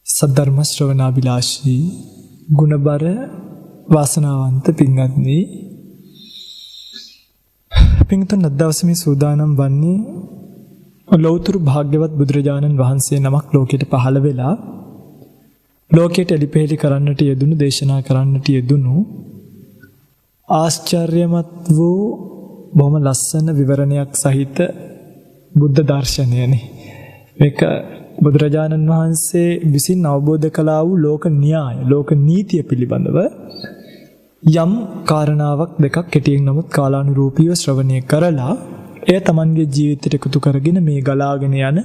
සද්ධර්ම ශ්‍රවණාබිලාෂී ගුණබර වාසනාවන්ත පින්වත්නි, පින්තුන් අද දවසේ මේ සූදානම් වන්නේ ලෞතර භාග්‍යවත් බුදුරජාණන් වහන්සේ නමක් ලෝකෙට පහළ වෙලා ලෝකෙට එලිපෙහෙලි කරන්නට යෙදුණු, දේශනා කරන්නට යෙදුණු ආශ්චර්යමත් වූ බොහොම ලස්සන විවරණයක් සහිත බුද්ධ දර්ශනයනේ. මේක බුදුරජාණන් වහන්සේ විසින් අවබෝධ කළා වූ ලෝක න්‍යාය, ලෝක නීතිය පිළිබඳව යම් කාරණාවක් දෙකක් කෙටියෙන් නමුත් කාලානුරූපීව ශ්‍රවණය කරලා එය තමන්ගේ ජීවිතයට එකතු කරගෙන මේ ගලාගෙන යන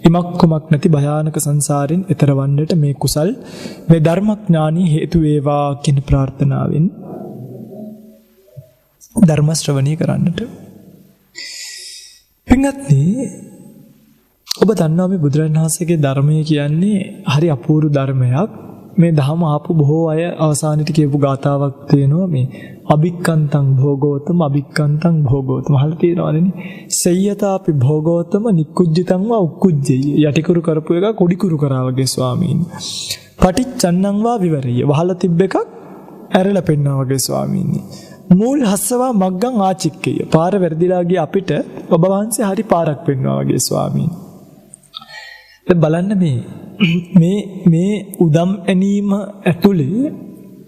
ඉමක් කුමක් නැති භයානක සංසාරෙන් එතර වන්නට මේ කුසල්, මේ ධර්මඥානී හේතු වේවා කියන ප්‍රාර්ථනාවෙන් ධර්ම ශ්‍රවණය කරන්නට. පින්වත්නි, ඔබ දන්නවා මේ බුදුරජාණන් වහන්සේගේ ධර්මය කියන්නේ හරි අපූර්ව ධර්මයක්. මේ ධම ආපු බොහෝ අය අවසානයේ කියපු ගාතාවක් තියෙනවා, මේ අභික්කන්තං භෝගෝතම අභික්කන්තං භෝගෝතම. අහලා තියෙනවනේ, සය්‍යතාපි භෝගෝතම නික්කුජ්ජිතං වා උක්කුජ්ජය. යටිකුරු කරපු එක කොඩිකුරු කරා වගේ ස්වාමීන්. පටිච්චන්නං වා විවරය. වහලා තිබ්බ එකක් ඇරලා පෙන්නවා වගේ ස්වාමීන්. මූල් හස්සවා මග්ගං ආචික්කය. පාර වැරදිලා ගිය අපිට ඔබ වහන්සේ හරි පාරක් පෙන්නවා වගේ ස්වාමීන්. බලන්න මේ උදම් ඇනීම ඇතුලේ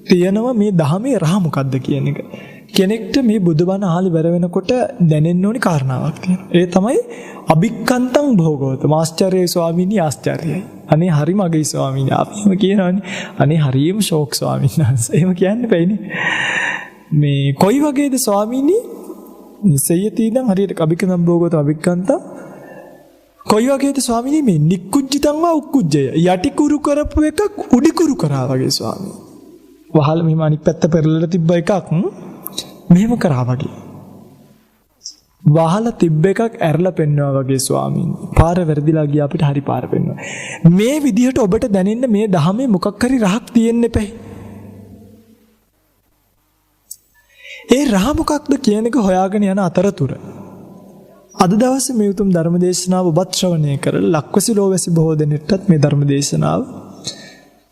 තියෙනවා මේ ධහමේ රහ මොකද්ද කියන එක. කෙනෙක්ට මේ බුදුබණ අහලා ඉවර වෙනකොට දැනෙන්න ඕනි කාරණාවක් තියෙනවා. ඒ තමයි අභික්කන්තං භෝගෝතම. ආශ්චර්යයි ස්වාමීනි, ආශ්චර්යයි. අනේ හරි මගේ ස්වාමීනි. අපිම කියනවානේ, අනේ හරියම ෂෝක් ස්වාමීන් වහන්සේ. එහෙම කියන්න බෑනේ. මේ කොයි වගේද ස්වාමීනි? සය්‍යතිදං හරියට අභික්කන්තං භෝගෝතම අභික්කන්තං කොයි වගේද ස්වාමීනි? මේ නික්කුජ්ජිතං වා උක්කුජ්ජය. යටිකුරු කරපු එකක් උඩිකුරු කරා වගේ ස්වාමීනි. වහල මෙහෙම අනිත් පැත්ත පෙරලලා තිබ්බ එකක් මෙහෙම කරා වගේ. වහල තිබ්බ එකක් ඇරලා පෙන්නවා වගේ ස්වාමීනි. පාර වැරදිලා ගියා අපිට හරි පාර පෙන්වනවා. මේ විදිහට ඔබට දැනෙන්න මේ ධහමේ මොකක් හරි රහක් තියෙන්න එපැයි. ඒ රහ මොකක්ද කියන එක හොයාගෙන යන අතරතුර අද දවසේ මේ උතුම් ධර්ම දේශනාව ඔබත් ශ්‍රවණය කරලා ලක්වැසි ලෝවැසි බොහෝ දෙනෙක්ටත් මේ ධර්ම දේශනාව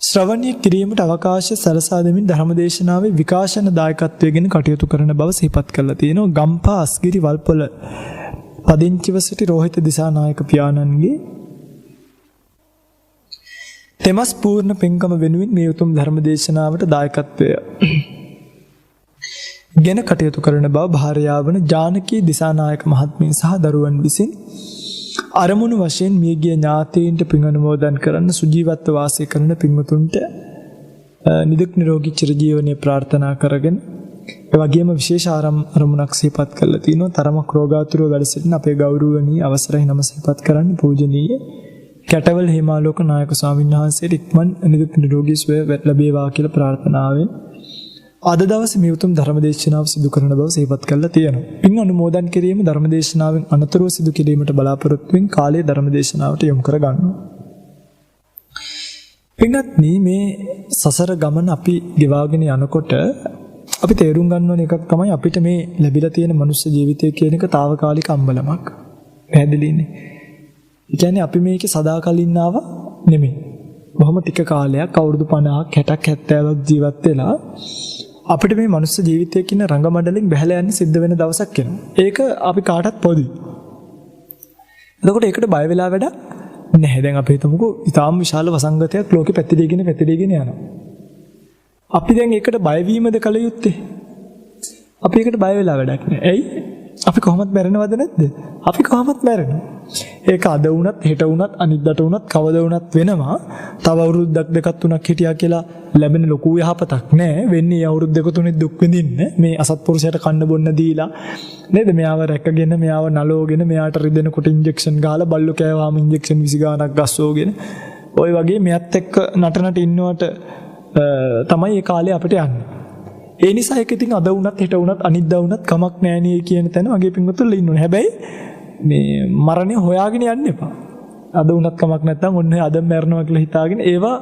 ශ්‍රවණය කිරීමට අවකාශය සලසා දෙමින් ධර්ම දේශනාවේ විකාශන දායකත්වයෙන් කටයුතු කරන බව සිහිපත් කරලා තියෙනවා. ගම්පා අස්ගිරි වල්පොළ පදිංචිව සිටි රෝහිත දිසානායක පියාණන්ගේ තෙමස් පූර්ණ පින්කම වෙනුවෙන් මේ උතුම් ධර්ම දේශනාවට දායකත්වය ගෙන කටයුතු කරන බව භාර්යාවන ජානකී දිසානායක මහත්මිය සහ දරුවන් විසින් අරමුණු වශයෙන් මියගිය ඥාතීන්ට පින් අනුමෝදන් කරන්න සුජීවත්ව වාසය කරන පින්වතුන්ට නිදුක් නිරෝගී චිරජීවනයේ ප්‍රාර්ථනා කරගෙන ඒ වගේම විශේෂ අරමුණක් සිහිපත් කරලා තිනවා. තරමක් රෝගාතුරව වැඩ සිටින අපේ ගෞරවණීය අවසරයි නම සිහිපත් කරන්න පූජනීය කැටවල හේමාලෝක නායක ස්වාමීන් වහන්සේට ඉක්මන් නිදුක් නිරෝගී සුවය ලැබේවා කියලා ප්‍රාර්ථනාවෙන් අද දවසේ මේ උතුම් ධර්මදේශනාව සිදු කරන බව සිහිපත් කරලා තියෙනවා. පින් අනුමෝදන් කිරීම ධර්මදේශනාවෙන් අනතුරුව සිදු කිරීමට බලාපොරොත්තු වෙන කාලයේ ධර්මදේශනාවට යොමු කර ගන්නවා. පින්වත්නි, මේ සසර ගමන අපි ගෙවාගෙන යනකොට අපි තේරුම් ගන්න ඕන එකක් තමයි අපිට මේ ලැබිලා තියෙන මනුස්ස ජීවිතය කියන එක తాවකාලික අම්බලමක්. පැහැදිලිනේ. ඒ කියන්නේ අපි මේකේ සදාකලින් ආව නෙමෙයි. බොහොම ටික කාලයක් අවුරුදු 50ක් 60ක් 70ක් ජීවත් වෙලා අපිට මේ මනුස්ස ජීවිතයේ කියන රංගමඩලින් බැහැලා යන්න සිද්ධ වෙන දවසක් එනවා. ඒක අපි කාටත් පොදුයි. එතකොට ඒකට බය වෙලා වැඩක් නැහැ. දැන් අපි හිතමුකෝ ඊටාම් විශාල වසංගතයක් ලෝකෙ පැතිරීගෙන යනවා. අපි දැන් ඒකට බය වීමද කල යුත්තේ? අපි ඒකට බය වෙලා වැඩක් නැහැ. ඇයි? අපි කොහොමද මැරෙනවද නැද්ද? අපි කොහොමද මැරෙන්නේ? ඒක අද වුණත් හෙට වුණත් අනිද්දාට වුණත් කවද වුණත් වෙනවා. තව අවුරුද්දක් දෙකක් තුනක් හිටියා කියලා ලැබෙන ලොකු යහපතක් නැහැ. වෙන්නේ අවුරුදු දෙක තුනේ දුක් විඳින්න. මේ අසත්පුරුෂයට කන්න බොන්න දීලා නේද? මෙයාව රැකගෙන, මෙයාව නලෝගෙන, මෙයාට රිදෙනකොට ඉන්ජෙක්ෂන් ගහලා බල්ලෝ කෑවාම ඉන්ජෙක්ෂන් 20 ගාණක් ගස්සෝගෙන ඔය වගේ මෙයත් එක්ක නටනට ඉන්නවට තමයි ඒ කාලේ අපිට යන්නේ. ඒ නිසා ඒක ඉතින් අද වුණත් හෙට වුණත් අනිද්දා වුණත් කමක් නැහැ නේ කියන තැන වගේ පින්වතුන්ලා ඉන්න ඕනේ. හැබැයි මේ මරණය හොයාගෙන යන්න එපා. අද වුණත් කමක් නැත්නම් ඔන්න අද මැරෙනවා කියලා හිතාගෙන ඒවා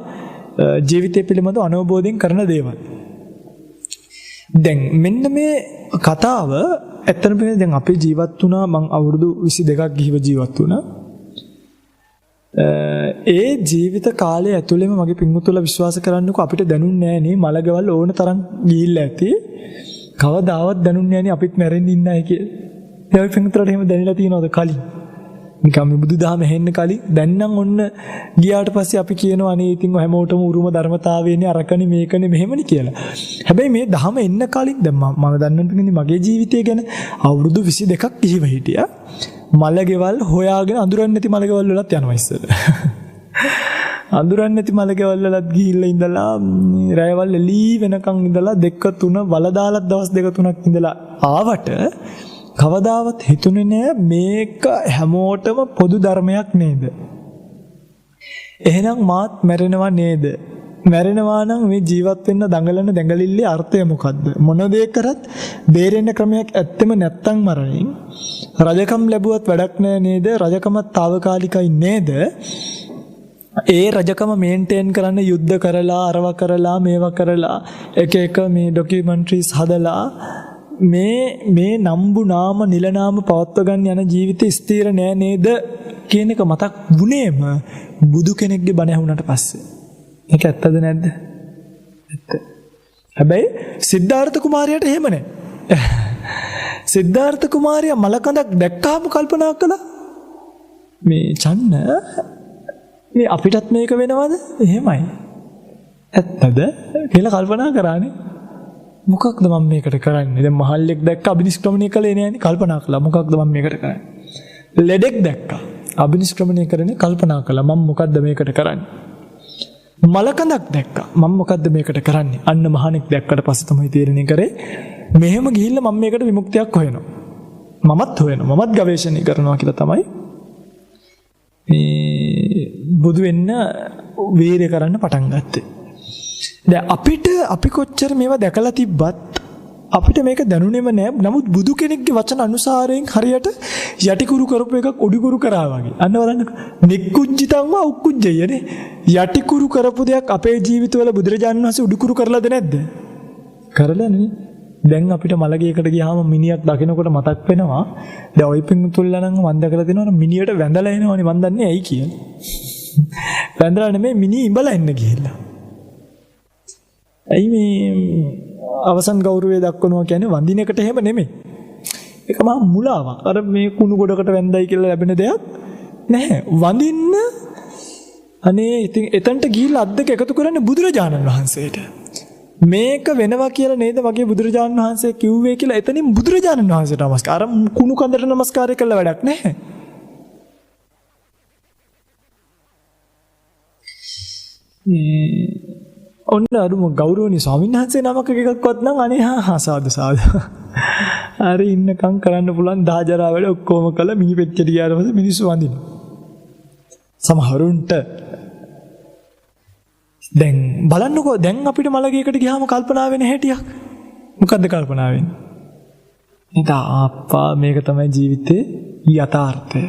ජීවිතය පිළිබඳව අනවබෝධයෙන් කරන දේවල්. දැන් මෙන්න මේ කතාව ඇත්තටම දැන් අපි ජීවත් වුණා, මං අවුරුදු 22ක් ගිහිව ජීවත් වුණා. ඒ ජීවිත කාලය ඇතුළෙම මගේ පින්වතුන්ලා විශ්වාස කරන්නකෝ අපිට දැනුන්නේ නැහැ නේ මලකවල් ඕන තරම් ගිහිල්ලා ඇති. කවදාවත් දැනුන්නේ නැහැ නේ අපිත් මැරෙන්න ඉන්නයි කියලා. ඒ වගේ පින්වතුන්ලාට එහෙම දැනලා තියෙනවද කලින්? නිකම් මේ බුදුදහම හෙන්න කලින් දැන් නම් ඔන්න ගියාට පස්සේ අපි කියනවා අනේ ඉතින් හැමෝටම උරුම ධර්මතාවයනේ අරකනේ මේකනේ මෙහෙමනේ කියලා. හැබැයි මේ ධහම එන්න කලින් දැන් මම දන්නන්නේ මගේ ජීවිතය ගැන අවුරුදු 22ක් කිහිව හිටියා. මලගෙවල් හොයාගෙන අඳුරන්නේ නැති මලගෙවල් වලත් යනවා ඉස්සෙල්ල. අඳුරන්නේ නැති මලගෙවල් වලත් ගිහිල්ලා ඉඳලා රැයවල් එළී වෙනකන් ඉඳලා 2 3 වල දාලා දවස් 2 3ක් ඉඳලා ආවට කවදාවත් හිතුනේ නෑ මේක හැමෝටම පොදු ධර්මයක් නේද? එහෙනම් මාත් මැරෙනවා නේද? මැරෙනවා නම් මේ ජීවත් වෙන්න දඟලන දැඟලිල්ලේ අර්ථය මොකද්ද? මොන දේ කරත් බේරෙන්න ක්‍රමයක් ඇත්තෙම නැත්තම් මරණින් රජකම් ලැබුවත් වැඩක් නෑ නේද? රජකමත් తాවකාලිකයි නේද? ඒ රජකම මේන්ටේන් කරන්න යුද්ධ කරලා අරව කරලා මේවා කරලා එක මේ ඩොකියුමන්ටරිස් හදලා මේ නම්බු නාම නිලනාම පවත්ව ගන්න යන ජීවිතය ස්ථිර නෑ නේද කියන එක මතක් වුණේම බුදු කෙනෙක්ගේ බණ ඇහුණාට පස්සේ. ඒක ඇත්තද නැද්ද? ඇත්ත. හැබැයි සිද්ධාර්ථ කුමාරයාට එහෙම නෑ. සිද්ධාර්ථ කුමාරයා මලකඳක් දැක්කාම කල්පනා කළා මේ චන්න මේ අපිටත් මේක වෙනවද? එහෙමයි. ඇත්තද කියලා කල්පනා කරානේ. මොකක්ද මම මේකට කරන්නේ? දැන් මහල්ලෙක් දැක්ක අබිනිෂ්ක්‍රමණය කළේ නෑනේ. කල්පනා කළා මොකක්ද මම මේකට කරන්නේ? ලෙඩෙක් දැක්කා අබිනිෂ්ක්‍රමණය කරන්නේ කල්පනා කළා මම මොකද්ද මේකට කරන්නේ? මලකඳක් දැක්කා මම මොකද්ද මේකට කරන්නේ? අන්න මහණෙක් දැක්කට පස්සේ තමයි තීරණය කරේ මෙහෙම ගිහිල්ලා මම මේකට විමුක්තියක් හොයනවා. මමත් හොයනවා. මමත් ගවේෂණය කරනවා කියලා තමයි මේ බුදු වෙන්න වීර්ය කරන්න පටන් ගත්තේ. දැන් අපි කොච්චර මේවා දැකලා තිබ්බත් අපිට මේක දැනුනේම නෑ. නමුත් බුදු කෙනෙක්ගේ වචන අනුසාරයෙන් හරියට යටිකුරු කරපු එකක් උඩිකුරු කරා වගේ. අන්න බලන්න. නික්කුජ්ජිතං වා උක්කුජ්ජයනේ. යටිකුරු කරපු දෙයක් අපේ ජීවිතවල බුදුරජාණන් වහන්සේ උඩිකුරු කරලාද නැද්ද? කරලා නේ. දැන් අපිට මලගේකට ගියාම මිනිහක් දකිනකොට මතක් වෙනවා. දැන් ඔය පින්තුල්ලා නම් මම දැකලා තියෙනවා මිනිහට වැඳලා එනවනේ මන් දන්නේ ඇයි කියලා. වැඳලා නෙමෙයි මිනිහ ඉඹලා එන්න ගිහිල්ලා. ඇයි මේ අවසන් ගෞරවය දක්වනවා කියන්නේ වඳින එකට එහෙම නෙමෙයි. ඒක මහා මුලාවක්. අර මේ කුණු ගොඩකට වැඳයි කියලා ලැබෙන දෙයක් නැහැ. වඳින්න අනේ ඉතින් එතනට ගිහිල්ලා අද්දක එකතු කරන්නේ බුදුරජාණන් වහන්සේට. මේක වෙනවා කියලා නේද වගේ බුදුරජාණන් වහන්සේ කිව්වේ කියලා එතනින් බුදුරජාණන් වහන්සේට නමස්කාර. අර කුණු කන්දට නමස්කාරය කළා වැඩක් නැහැ. ඔන්න අරුම ගෞරවනීය ස්වාමීන් වහන්සේ නමක එකක්වත් නම් අනේ සාදු සාදු. හරි ඉන්නකම් කරන්න පුළුවන් දාජරා වැඩ ඔක්කොම කළා මිනි පෙච්චට ගියාට පස්සේ මිනිස්සු වඳිනවා. සමහරුන්ට දැන් බලන්නකෝ දැන් අපිට මලගේකට ගියාම කල්පනා වෙන හැටියක්. මොකද්ද කල්පනා වෙන්නේ? අප්පා මේක තමයි ජීවිතේ යථාර්ථය.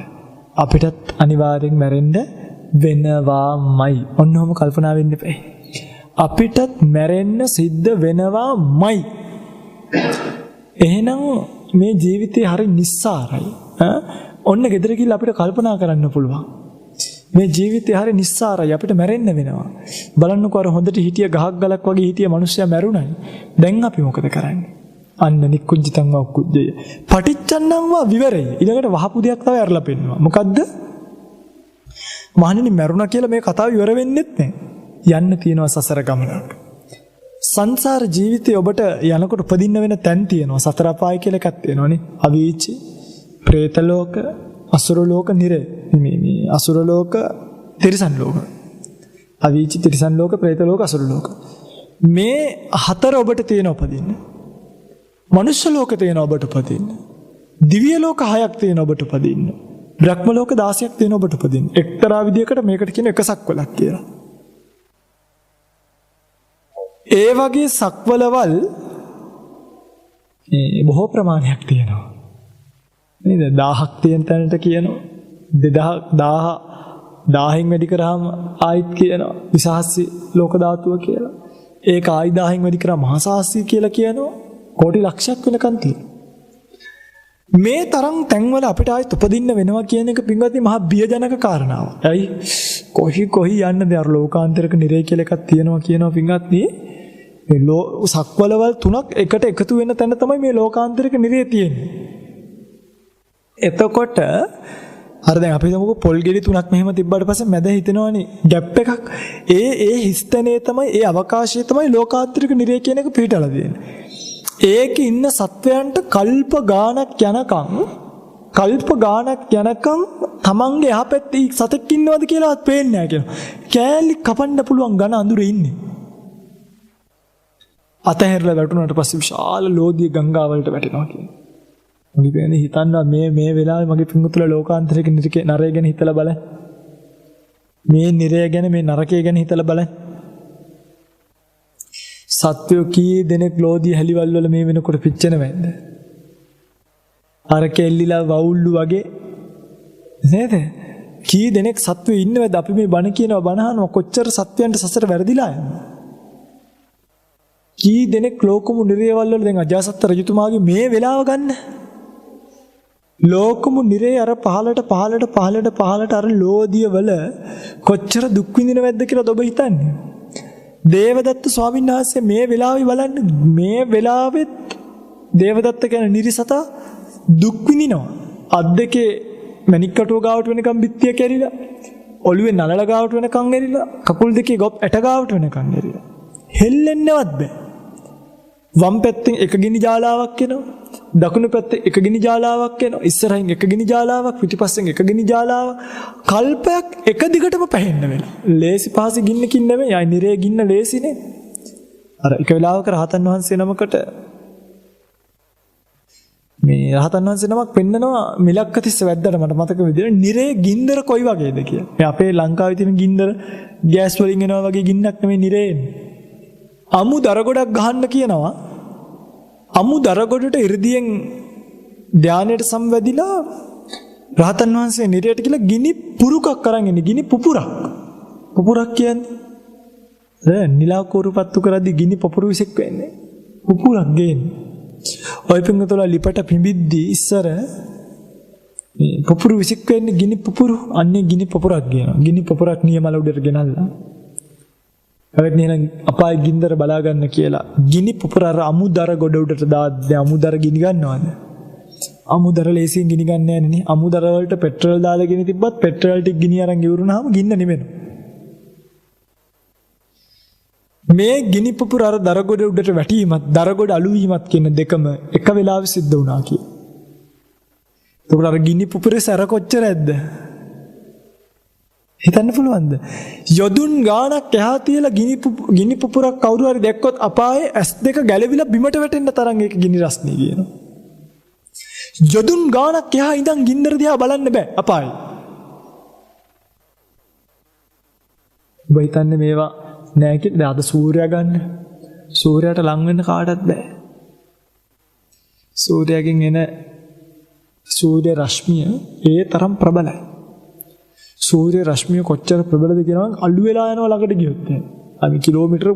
අපිටත් අනිවාර්යෙන් මැරෙන්න වෙනවාමයි. ඔන්නෝම කල්පනා වෙන්න එපා. අපිටත් මැරෙන්න සිද්ධ වෙනවාමයි. එහෙනම් මේ ජීවිතේ හරි නිස්සාරයි. ඔන්න ගෙදර ගිහලා අපිට කල්පනා කරන්න පුළුවන්. මේ ජීවිතේ හරි නිස්සාරයි අපිට මැරෙන්න වෙනවා. බලන්නකෝ අර හොඳට හිටිය ගහක් ගලක් වගේ හිටිය මිනිස්සයා මැරුණයි. දැන් අපි මොකද කරන්නේ? අන්න නික්කුජ්ජිතං වා උක්කුජ්ජය. පටිච්චන්නං වා විවරය. ඊළඟට වහපු දෙයක් තව ඇරලා පෙන්නනවා. මොකද්ද? මහණෙනි මැරුණා කියලා මේ කතාව ඉවර වෙන්නෙත් නැහැ. යන්න තියෙනවා සසර ගමනක්. සංසාර ජීවිතේ ඔබට යනකොට උපදින්න වෙන තැන් තියෙනවා. සතර අපාය කියලා එකක් තියෙනවානේ. අවීචි, പ്രേත ලෝක, අසුර ලෝක, නිරය. මේ අසුර ලෝක, තිරිසන් ලෝක. අවීචි, තිරිසන් ලෝක, പ്രേත ලෝක, අසුර ලෝක. මේ හතර ඔබට තියෙන උපදින්න. මනුෂ්‍ය ලෝක තියෙන ඔබට උපදින්න. දිව්‍ය ලෝක 6ක් තියෙන ඔබට උපදින්න. බ්‍රහ්ම ලෝක 16ක් තියෙන ඔබට උපදින්න. එක්තරා විදියකට මේකට කියන එක සක්වලක් කියලා. ඒ වගේ සක්වලවල් බොහෝ ප්‍රමාණයක් තියෙනවා. නේද? 1000ක් තියෙන තැනට කියනවා 1000න් වැඩි කරාම ආයිත් කියනවා විසහස්සි ලෝක ධාතුව කියලා. ඒක ආයි 1000න් වැඩි කරාම මහසහස්සි කියලා කියනවා. කෝටි ලක්ෂයක් වෙනකන් තියෙනවා. මේ තරම් තැන්වල අපිට ආයෙත් උපදින්න වෙනවා කියන එක පින්වත්නි මහා බියජනක කාරණාවක්. ඇයි කොහි යන්නද අර ලෝකාන්තරක නිරය කියලා එකක් තියෙනවා කියනවා පින්වත්නි. මේ සක්වලවල් තුනක් එකට එකතු වෙන තැන තමයි මේ ලෝකාන්තරක නිරය තියෙන්නේ. එතකොට අර දැන් අපි හිතමුකෝ පොල් ගෙඩි තුනක් මෙහෙම තිබ්බට පස්සේ මැද හිතෙනවනේ ગેප් එකක්. ඒ හිස්තනේ තමයි ඒ අවකාශය තමයි ලෝකාන්තරික නිරය කියන එක පිටලා තියෙන්නේ. ඒකේ ඉන්න සත්වයන්ට කල්ප ගාණක් යනකම් තමන්ගේ එහා පැත්තේ සතෙක් ඉන්නවද කියලාවත් පේන්නේ නැහැ කියනවා. කෑලි කපන්න පුළුවන් ඝන අඳුරේ ඉන්නේ. අතහැරලා වැටුණාට පස්සේ විශාල ලෝදිය ගංගාවලට වැටෙනවා කියනවා. මගේ කියන්නේ හිතන්නවා මේ වෙලාවේ මගේ පිංගුතුල ලෝකාන්තරික නරය ගැන හිතලා බලන්න. මේ නිරය ගැන මේ නරකය ගැන හිතලා බලන්න. සත්වෝ කී දෙනෙක් ලෝදිය හැලිවල් වල මේ වෙනකොට පිච්චෙනවද? අර කෙල්ලිලා වවුල්ලු වගේ නේද? කී දෙනෙක් සත්වෝ ඉන්නවද? අපි මේ බණ කියනවා බණ අහනවා කොච්චර සත්වයන්ට සසර වැරදිලා යනවා. කී දෙනෙක් ලෝකමු නිරයවල් වල දැන් අජාසත් රජතුමාගේ මේ වෙලාව ගන්න. ලෝකමු නිරේ අර පහලට අර ලෝදිය වල කොච්චර දුක් විඳිනවද කියලා ඔබ හිතන්නේ? දේවදත්ත ස්වාමීන් වහන්සේ මේ වෙලාවේ බලන්න මේ වෙලාවෙත් දේවදත්ත කියන නිරිසතා දුක් විඳිනවා. අත් දෙකේ මණික් කටුව ගාවට වෙනකම් බිත්තිය කැරිලා, ඔළුවේ නලල ගාවට වෙනකම් ඇරිලා, කකුල් දෙකේ ගොප් ඇට ගාවට වෙනකම් ඇරිලා. හෙල්ලෙන්නවත් බෑ. වම් පැත්තෙන් එක ගිනි ජාලාවක් එනවා. දකුණු පැත්තේ එක ගිනි ජාලාවක් එනවා. ඉස්සරහින් එක ගිනි ජාලාවක්, පිටිපස්සෙන් එක ගිනි ජාලාවක්. කල්පයක් එක දිගටම පැහෙන්න වෙනවා. ලේසි පහසි ගින්නකින් නෙමෙයි. ආයි නිරේ ගින්න ලේසිනේ. අර එක වෙලාවක රහතන් වහන්සේ නමකට මේ රහතන් වහන්සේ නමක් පෙන්නනවා මිලක්කතිස්ස වැද්දට මට මතක විදිහට නිරේ ගින්දර කොයි වගේද කියලා. මේ අපේ ලංකාවේ තියෙන ගින්දර ගෑස් වලින් එනවා වගේ ගින්නක් නෙමෙයි නිරේ එන්නේ. අමු දරගොඩක් ගහන්න කියනවා. අමු දරගොඩට 이르දියෙන් ධානයට සම්වැදිලා රහතන් වහන්සේ නිරයට කියලා ගිනි පුරුකක් අරන් ඉන්නේ. ගිනි පුපුරක්. පුපුරක් කියන්නේ නිලා කෝරුපත්තු කරද්දි ගිනි පුපුරු විසෙක් වෙන්නේ. පුපුරක් ගේන්නේ. ඔය පින්ගතෝලා ලිපට පිඹිද්දි ඉස්සර මේ පුපුරු විසෙක් වෙන්නේ ගිනි පුපුරු. අන්නේ ගිනි පුපුරක් ගේනවා. ගිනි පුපුරක් නියමල උඩට ගෙනල්ලා අපාය ගින්දර බලා ගන්න කියලා ගිනි පුපුර අර අමුදර ගොඩ උඩට දාද්දී අමුදර ගිනි ගන්නවද? අමුදර ලේසියෙන් ගිනි ගන්න යන්නේ නේ. අමුදර වලට පෙට්‍රල් දාලා ගෙන තිබ්බත් පෙට්‍රල් ටික ගිනි අරන් ඉවරුනහම ගින්න නෙමෙනවා. මේ ගිනි පුපුර අර දර ගොඩ උඩට වැටීමත් දර ගොඩ අලු වීමත් කියන දෙකම එක වෙලාවෙ සිද්ධ වුණා කිය. ඒකට අර ගිනි පුපුරේ සැර කොච්චර ඇද්ද? හිතන්න පුළුවන්ද? යොදුන් ගාණක් එහා තියලා ගිනි පුපුරක් කවුරු හරි දැක්කොත් අපායේ S2 ගැලවිලා බිමට වැටෙන්න තරම් ඒක ගිනි රස්නේ කියනවා. යොදුන් ගාණක් එහා ඉඳන් ගින්දර දිහා බලන්න බෑ අපායේ. ඔබ හිතන්නේ මේවා නෑ කියලා? අද සූර්යයා ගන්න. සූර්යයාට ලං වෙන්න කාටවත් බෑ. සූර්යයෙන් එන සූර්ය රශ්මිය ඒ තරම් ප්‍රබලයි. සූර්ය රශ්මිය කොච්චර ප්‍රබලද කියනවා අලු වෙලා යනවා ළඟට ගියොත්. අපි කිලෝමීටර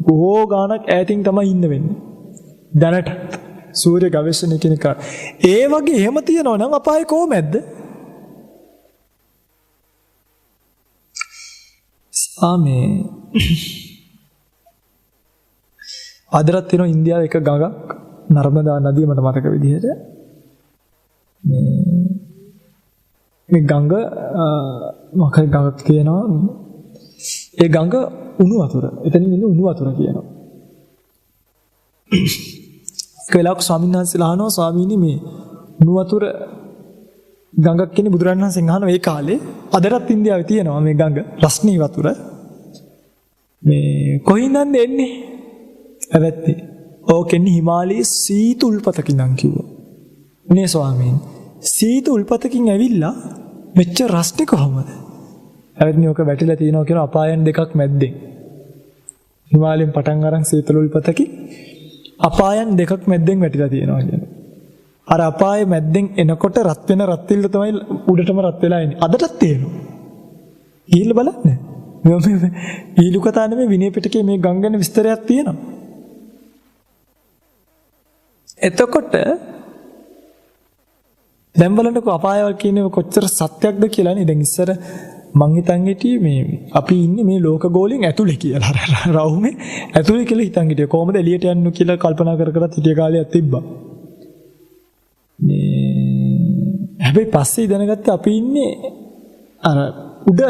බොහෝ ගාණක් ඈතින් තමයි ඉන්න වෙන්නේ. දැනට සූර්ය ගවේෂණය කියන එක. ඒ වගේ එහෙම තියනවා නම් අපායේ කොහොමද? ආමේ. අදටත් තියෙනවා ඉන්දියාවේ එක ගඟක් නර්මදා නදිය මට මතක විදිහට. මේ ගඟ මොකක්ද ගඟක් කියනවා. ඒ ගඟ උණු වතුර. එතනින් ඉන්නේ උණු වතුර කියනවා. කලක් ස්වාමීන් වහන්සේලා අහනවා ස්වාමීනි මේ උණු වතුර ගඟක් කියන්නේ බුදුරජාණන් වහන්සේ අහනවා ඒ කාලේ අදටත් ඉන්දියාවේ තියෙනවා මේ ගඟ රස්නී වතුර. මේ කොහින්ද එන්නේ? ඇවැත්තේ. ඕකෙන්නේ හිමාලයේ සීතු උල්පතකින් නම් කිව්වා. නේ ස්වාමීන් සීතු උල්පතකින් ඇවිල්ලා මෙච්ච රස්නේ කොහමද? ඇවිත්නේ ඔක වැටිලා තියෙනවා කියන අපායන් දෙකක් මැද්දේ. හිමාලයෙන් පටන් අරන් සීතල උල්පතකින් අපායන් දෙකක් මැද්දෙන් වැටිලා තියෙනවා කියනවා. අර අපායේ මැද්දෙන් එනකොට රත් වෙන රත්විල්ල තමයි උඩටම රත් වෙලා එන්නේ. අදටත් තියෙනවා. ඊළ බලන්න. මේ ඊළු කතා නෙමෙයි විනය පිටකේ මේ ගංගන විස්තරයක් තියෙනවා. එතකොට දැන් බලන්නකො අපායවල් කියන්නේ කොච්චර සත්‍යක්ද කියලා නේ. දැන් ඉස්සර මං හිතන් හිටියේ මේ අපි ඉන්නේ මේ ලෝක ගෝලයෙන් ඇතුලේ කියලා. රවුමේ ඇතුලේ කියලා හිතන් හිටියේ. කොහොමද එළියට යන්න කියලා කල්පනා කර කරත් හිටිය කාලයක් තිබ්බා. හැබැයි පස්සේ දැනගත්තේ අපි ඉන්නේ අර උඩ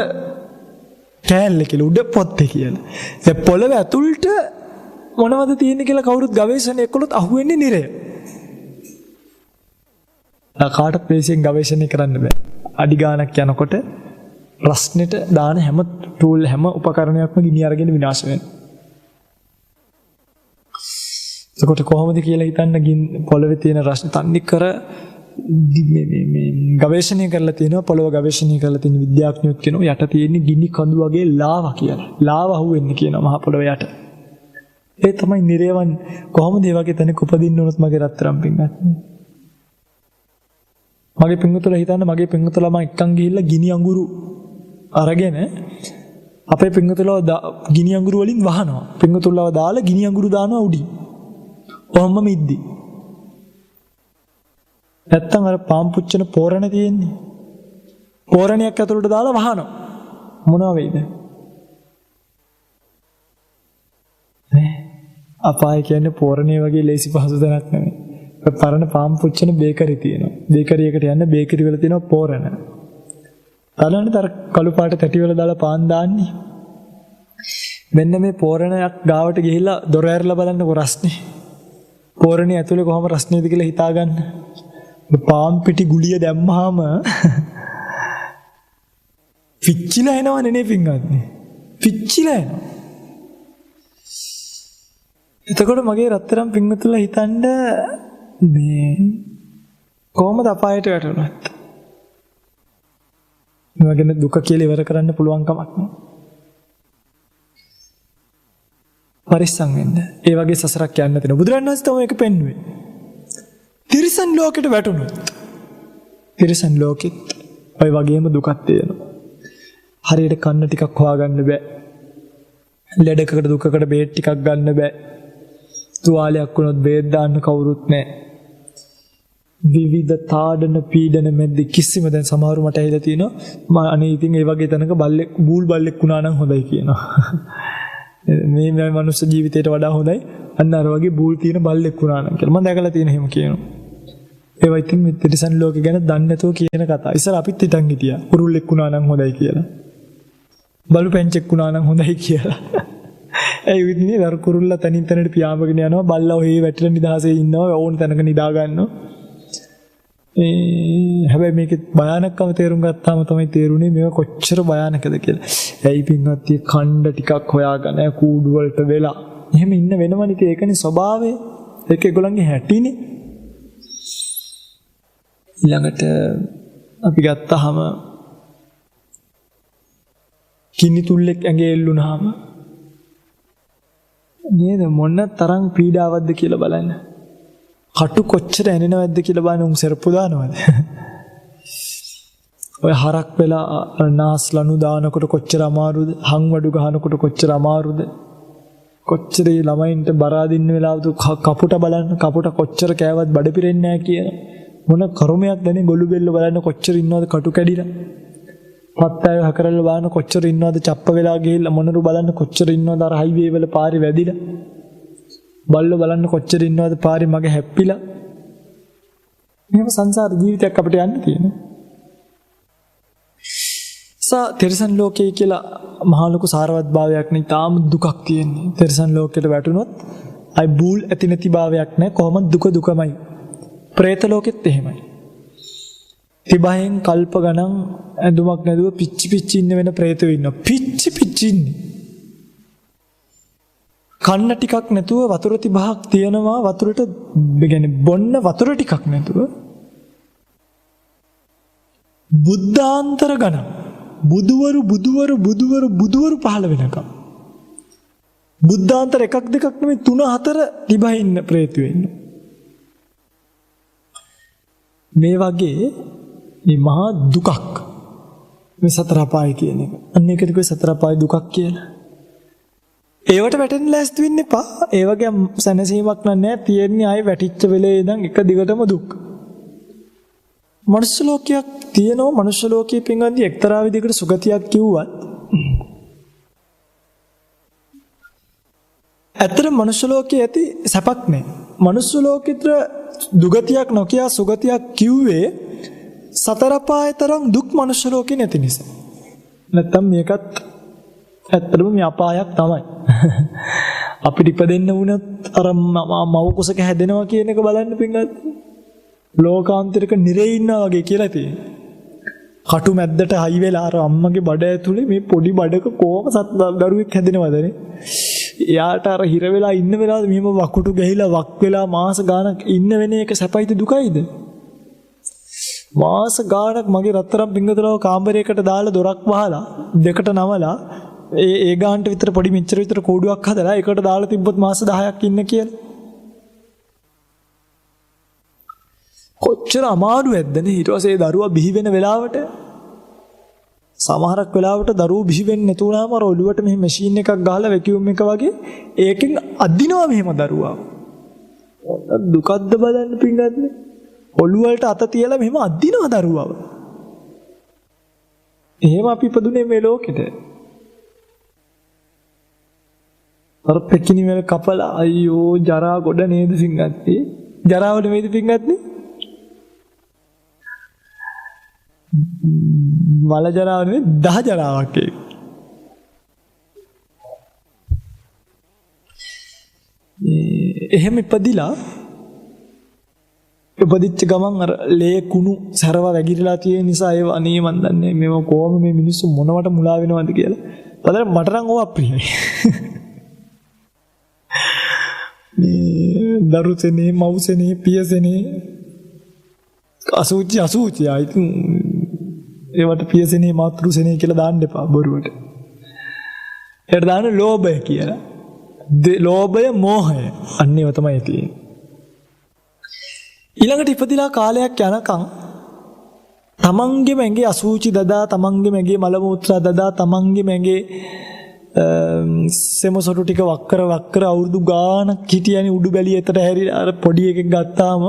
කෑල්ලේ කියලා, උඩ පොත්තේ කියලා. දැන් පොළව ඇතුළට මොනවද තියෙන්නේ කියලා කවුරුත් ගවේෂණය කළොත් අහුවෙන්නේ නිරය. කාට ප්‍රේසයෙන් ගවේෂණය කරන්න බෑ. අඩි ගානක් යනකොට රස්නෙට දාන හැම ටූල් හැම උපකරණයක්ම ගිනි අරගෙන විනාශ වෙනවා. එතකොට කොහොමද කියලා හිතන්න පොළවේ තියෙන රස්න තන්නේ කර මේ ගවේෂණය කරලා තියෙනවා. පොළව ගවේෂණය කරලා තියෙන විද්‍යාඥයෝ කියනවා යට තියෙන ගිනි කඳු වගේ ලාවා කියලා. ලාවා අහුවෙන්නේ කියනවා මහ පොළව යට. ඒ තමයි නිරයවන්. කොහොමද මේ වගේ තැනක උපදින්න උනොත් මගේ රත්තරන් පිංගත්. මගේ පිංගුතුලා හිතන්න මගේ පිංගුතුලා මම එක්කන් ගිහිල්ලා ගිනි අඟුරු අරගෙන අපේ පිංගුතුලා ගිනි අඟුරු වලින් වහනවා. පිංගුතුලාව දාලා ගිනි අඟුරු දානවා උඩින්. ඔහොම මිද්දි. නැත්තම් අර පාම් පුච්චන පෝරණ තියෙන්නේ. පෝරණයක් ඇතුළට දාලා වහනවා. මොනවා වෙයිද? අපාය කියන්නේ පෝරණේ වගේ ලේසි පහසු තැනක් නෙමෙයි. පරණ පාම් පුච්චන බේකරි තියෙනවා. බේකරියකට යන්න බේකරි වල තියෙනවා පෝරණ. බලන්නද අර කළු පාට තැටි වල දාලා පාන් දාන්නේ. මෙන්න මේ පෝරණයක් ගාවට ගිහිල්ලා දොර ඇරලා බලන්නකො රස්නේ. පෝරණේ ඇතුලේ කොහොම රස්නේද කියලා හිතා ගන්න. පාම් පිටි ගුලිය දැම්මහම පිච්චිලා එනවනේ නේ පින්වත්නි. පිච්චිලා එනවා. එතකොට මගේ රත්තරන් පින්වතුන්ලා හිතන්න මේ කොහොමද අපායට වැටුණත් මේවගෙන දුක කියලා ඉවර කරන්න පුළුවන් කමක් නෑ. පරිස්සම් වෙන්න. ඒ වගේ සසරක් යන්න තියෙනවා. බුදුරණන් වහන්සේ තමයි ඒක පෙන්වුවේ. තිරිසන් ලෝකෙට වැටුණොත් තිරිසන් ලෝකෙත් ඔය වගේම දුකක් තියෙනවා. හරියට කන්න ටිකක් හොයාගන්න බෑ. ලෙඩකට දුකකට බේත් ටිකක් ගන්න බෑ. තුවාලයක් වුණොත් බේත් දාන්න කවුරුත් නැහැ. විවිධ තාඩන පීඩන මැද්ද කිසිම දැන් සමහරු මට ඇහිලා තියෙනවා මම අනේ ඉතින් ඒ වගේ තැනක බල්ලෙක් බූල් බල්ලෙක් වුණා නම් හොඳයි කියනවා. මේ මනුස්ස ජීවිතයට වඩා හොඳයි අන්න අර වගේ බූල් තියෙන බල්ලෙක් වුණා නම් කියලා. මම දැකලා තියෙන හැම කියනවා. ඒවා ඉතින් මේ තිරිසන් ලෝකේ ගැන දන්නේ නැතුව කියන කතා. ඉස්සර අපිත් හිතන් හිටියා කුරුල්ලෙක් වුණා නම් හොඳයි කියලා. බලු පැංචෙක් වුණා නම් හොඳයි කියලා. ඒ විදිහේ දර කුරුල්ලා තනින් තනට පියාඹගෙන යනවා. බල්ලා ඔහේ වැටිලා නිදහසේ ඉන්නවා. ඕන තැනක නිදා ගන්නවා. හැබැයි මේකේ භයානකම තේරුම් ගත්තාම තමයි තේරුනේ මේක කොච්චර භයානකද කියලා. ඇයි පින්වත් කණ්ඩ ටිකක් හොයාගෙන කූඩු වලට වෙලා එහෙම ඉන්න වෙනවනේ. ඒකනේ ස්වභාවය. ඒක ඒගොල්ලන්ගේ හැටිනේ. ඊළඟට අපි ගත්තාම කිනි තුල්ලෙක් ඇඟේ එල්ලුණාම නේද මොන තරම් පීඩාවක්ද කියලා බලන්න. කටු කොච්චර ඇනෙනවද කියලා බලන්න. උන් සරප්පු දානවද? ඔය හරක් වෙලා නාස්ලනු දානකොට කොච්චර අමාරුද? හංවඩු ගහනකොට කොච්චර අමාරුද? කොච්චර ළමයින්ට බරාදින්න වෙලාවද කපුට බලන්න. කපුට කොච්චර කෑවත් බඩ පිරෙන්නේ නැහැ කියන මොන කර්මයක් දැනේ. ගොළු බෙල්ල බලන්න කොච්චර ඉන්නවද කටු කැඩිලා. පත්තය හකරලා බලන්න කොච්චර ඉන්නවද චප්ප වෙලා ගිහිල්ලා. මොනරු බලන්න කොච්චර ඉන්නවද අර හයිවේ වල පාරේ වැදිලා. බල්ලෝ බලන්න කොච්චර ඉන්නවද පාරේ මගේ හැප්පිලා. මේව සංසාර ජීවිතයක් අපිට යන්න තියෙනවා. තිරිසන් ලෝකයේ කියලා මහා ලොකු සාරවත් භාවයක් නේ. තාම දුකක් තියෙන්නේ. තිරිසන් ලෝකයට වැටුනොත් අයි බූල් ඇති නැති භාවයක් නැහැ. කොහොමද දුක දුකමයි. പ്രേත ලෝකෙත් එහෙමයි. තිබහෙන් කල්ප ගණන් ඇඳුමක් නැදුව පිච්චි පිච්චි ඉන්න වෙන പ്രേතයෝ ඉන්නවා. පිච්චි පිච්චි ඉන්නේ. කන්න ටිකක් නැතුව වතුර 35ක් තියෙනවා. වතුරට يعني බොන්න වතුර ටිකක් නැතුව බුද්ධාන්තර ගණන් බුදුවරු පහළ වෙනකම් බුද්ධාන්තර එකක් දෙකක් නෙමෙයි 3-4 තිබහින් ඉන්න പ്രേතයෝ ඉන්නවා. මේ වගේ මේ මහා දුකක් මේ සතර අපාය කියන එක. අන්න ඒකද කිව්වේ සතර අපාය දුකක් කියලා. ඒවට වැටෙන්න ලෑස්ති වෙන්න එපා. ඒ වගේ සැනසීමක් නැහැ. තියෙන්නේ ආයේ වැටිච්ච වෙලේ ඉඳන් එක දිගටම දුක්. මනුෂ්‍ය ලෝකයක් තියෙනවා. මනුෂ්‍ය ලෝකයේ පින්වත්නි එක්තරා විදිහකට සුගතියක් කිව්වත් ඇත්තට මනුෂ්‍ය ලෝකයේ ඇති සැපක් නෑ. මනුෂ්‍ය ලෝකෙතර දුගතියක් නොකිය සුගතියක් කිව්වේ සතර පාය තරම් දුක් මනුෂ්‍ය ලෝකේ නැති නිසා. නැත්තම් මේකත් ඇත්තටම මේ අපායක් තමයි. අපිට ඉපදෙන්න වුණත් අර මව කුසක හැදෙනවා කියන එක බලන්න පින්වත්. ලෝකාන්තරික නිරේ ඉන්නා වගේ කියලා තියෙනවා. කටු මැද්දට හයි වෙලා අර අම්මගේ බඩ ඇතුලේ මේ පොඩි බඩක කොහොම සත් දරුවෙක් හැදෙනවදනේ. එයාට අර හිර වෙලා ඉන්න වෙලාවද මෙහෙම වකුටු ගහිලා වක් වෙලා මාස ගාණක් ඉන්න වෙන එක සැපයිද දුකයිද? මාස ගාණක් මගේ රත්තරන් පිංගතලව කාමරයකට දාලා දොරක් වහලා දෙකට නමලා ඒ ගානට විතර පොඩි මෙච්චර විතර කෝඩුවක් හදලා ඒකට දාලා තිබ්බොත් මාස 10ක් ඉන්න කියලා. කොච්චර අමාරුවක්ද නේ. ඊට පස්සේ දරුවා බිහි වෙන වෙලාවට සමහරක් වෙලාවට දරුවෝ බිහි වෙන්නේ නැතුණාම අර ඔළුවට මෙහෙම මැෂින් එකක් ගහලා වැකියුම් එක වගේ ඒකෙන් අදිනවා මෙහෙම දරුවා. දුකද්ද බලන්න පිංගත්නේ. ඔළුව වලට අත තියලා මෙහෙම අදිනවා දරුවව. එහෙම අපි ඉපදුනේ මේ ලෝකෙට. අර පෙකිනි වල කපලා අයියෝ ජරා ගොඩ නේද පිංගත්තේ. ජරාව නෙමෙයිද පිංගත්නේ. මල ජරාව නෙවෙයි දහ ජරාවක් ඒක. එහෙම ඉපදිලා උපදිච්ච ගමන් අර ලේ කුණු සරව වැగిරලා තියෙන නිසා ඒව අනේ මන් දන්නේ මේව කොහොම මේ මිනිස්සු මොනවට මුලා වෙනවද කියලා. බලන්න මට නම් ඕවා අප්‍රියයි. මේ දරුසෙනේ මව්සෙනේ පියසෙනේ අසුචි ආයිත් ඒවට පියසෙනේ මාතෘසෙනේ කියලා දාන්න එපා බොරුවට. ඒකට දාන්න ලෝභය කියලා. ලෝභය මෝහය අන්න ඒව තමයි තියෙන්නේ. ඊළඟට ඉපදිලා කාලයක් යනකම් තමන්ගේ මැගේ අසුචි දදා තමන්ගේ මැගේ මල මූත්‍රා දදා තමන්ගේ මැගේ සෙමසොටු ටික වක්කර අවුරුදු ගාණක් හිටියනේ උඩු බැලිය එතට හැරිලා අර පොඩි එකෙක් ගත්තාම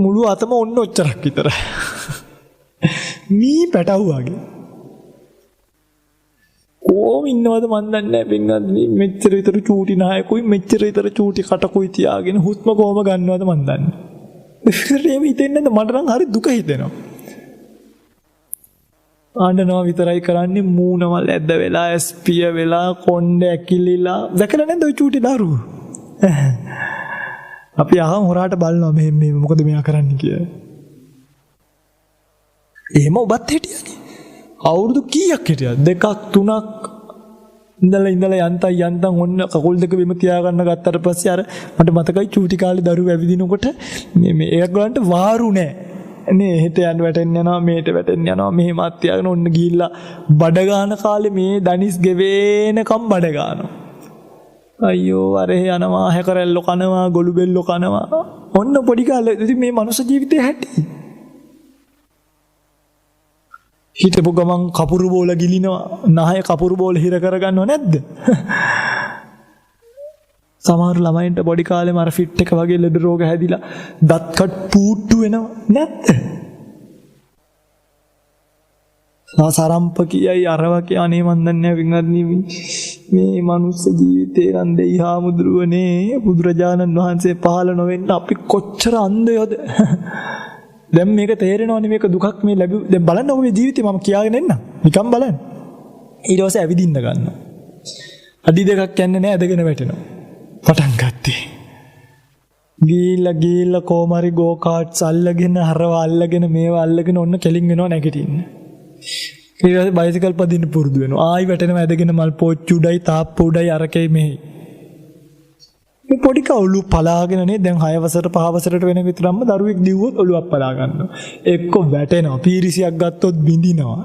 මුළු අතම ඔන්න ඔච්චරක් විතර. මී පැටවුවාගේ. කොහොම ඉන්නවද මන් දන්නේ නැහැ පින්වත්නි. මෙච්චර විතර චූටි නායකුයි මෙච්චර විතර චූටි කටකුයි තියාගෙන හුස්ම කොහොම ගන්නවද මන් දන්නේ. ඉතින් හිතෙන්නේ මට නම් හරි දුක හිතෙනවා. ආණ්ඩනවා විතරයි කරන්නේ මූණවල් ඇද්ද වෙලා ස්පිය වෙලා කොණ්ඩ ඇකිලිලා දැකලා නැද්ද ඔය චූටි දරුවෝ. අපි අහන් හොරාට බලනවා මෙහෙම මොකද මෙයා කරන්නේ කියලා. එහෙම ඔබත් හිටියනේ. අවුරුදු කීයක් හිටියද? 2ක් 3ක් ඉඳලා යන්තම් ඔන්න කකුල් දෙක බිම තියාගන්න ගත්තට පස්සේ අර මට මතකයි චූටි කාලේ දරුවෝ ඇවිදිනකොට මේ ඒගොල්ලන්ට වාරු නෑ. නේ හෙට යන්න වැටෙන්න යනවා මේට වැටෙන්න යනවා මෙහෙම අත්‍යාගෙන ඔන්න ගිහිල්ලා බඩ ගන්න කාලේ මේ දනිස් ගෙවෙනකම් බඩ ගන්නවා. අයියෝ අර යනවා හැකරල්ලෝ කනවා ගොළු බෙල්ලෝ කනවා. ඔන්න පොඩි කාලේ ඉතින් මේ මනුස්ස ජීවිතේ හැටි. හිටපු ගමන් කපුරු බෝල ගිලිනවා. නහය කපුරු බෝල හිර කරගන්නව නැද්ද? සමහර ළමයින්ට පොඩි කාලේම අර ෆිට් එක වගේ ලෙඩ රෝග හැදිලා දත් කට් පූට්ටු වෙනව නැද්ද? සාසාරම්ප කියයි අරවකේ අනේ මන් දන්නේ නැහැ වින්වත්නි මේ මනුස්ස ජීවිතේ නම් දෙයි හාමුදුරුවනේ බුදුරජාණන් වහන්සේ පහළ නොවෙන්න අපි කොච්චර අන්ධයෝද? දැන් මේක තේරෙනවනේ මේක දුකක් මේ ලැබු. දැන් බලන්න ඔබේ ජීවිතේ මම කියාගෙන එන්න. නිකන් බලන්න. ඊට පස්සේ ඇවිදින්න ගන්නවා. අඩි දෙකක් යන්නේ නැහැ ඇදගෙන වැටෙනවා. පටන් ගත්තේ. ගීලා කොමාරි ගෝ කාට්ස් අල්ලගෙන හරව අල්ලගෙන මේවා අල්ලගෙන ඔන්න කෙලින් වෙනවා නැගිටින්න. ඊට පස්සේ බයිසිකල් පදින්න පුරුදු වෙනවා. ආයි වැටෙනවා ඇදගෙන මල් පෝච්චු උඩයි තාප්ප උඩයි අරකේ මෙහි. මේ පොඩි කවුළු පලාගෙන නේ දැන් 6 වසරට 5 වසරට වෙන විතරම්ම දරුවෙක් දිව්වොත් ඔළුවක් පලා ගන්නවා. එක්ක වැටෙනවා. පීරිසියක් ගත්තොත් බිඳිනවා.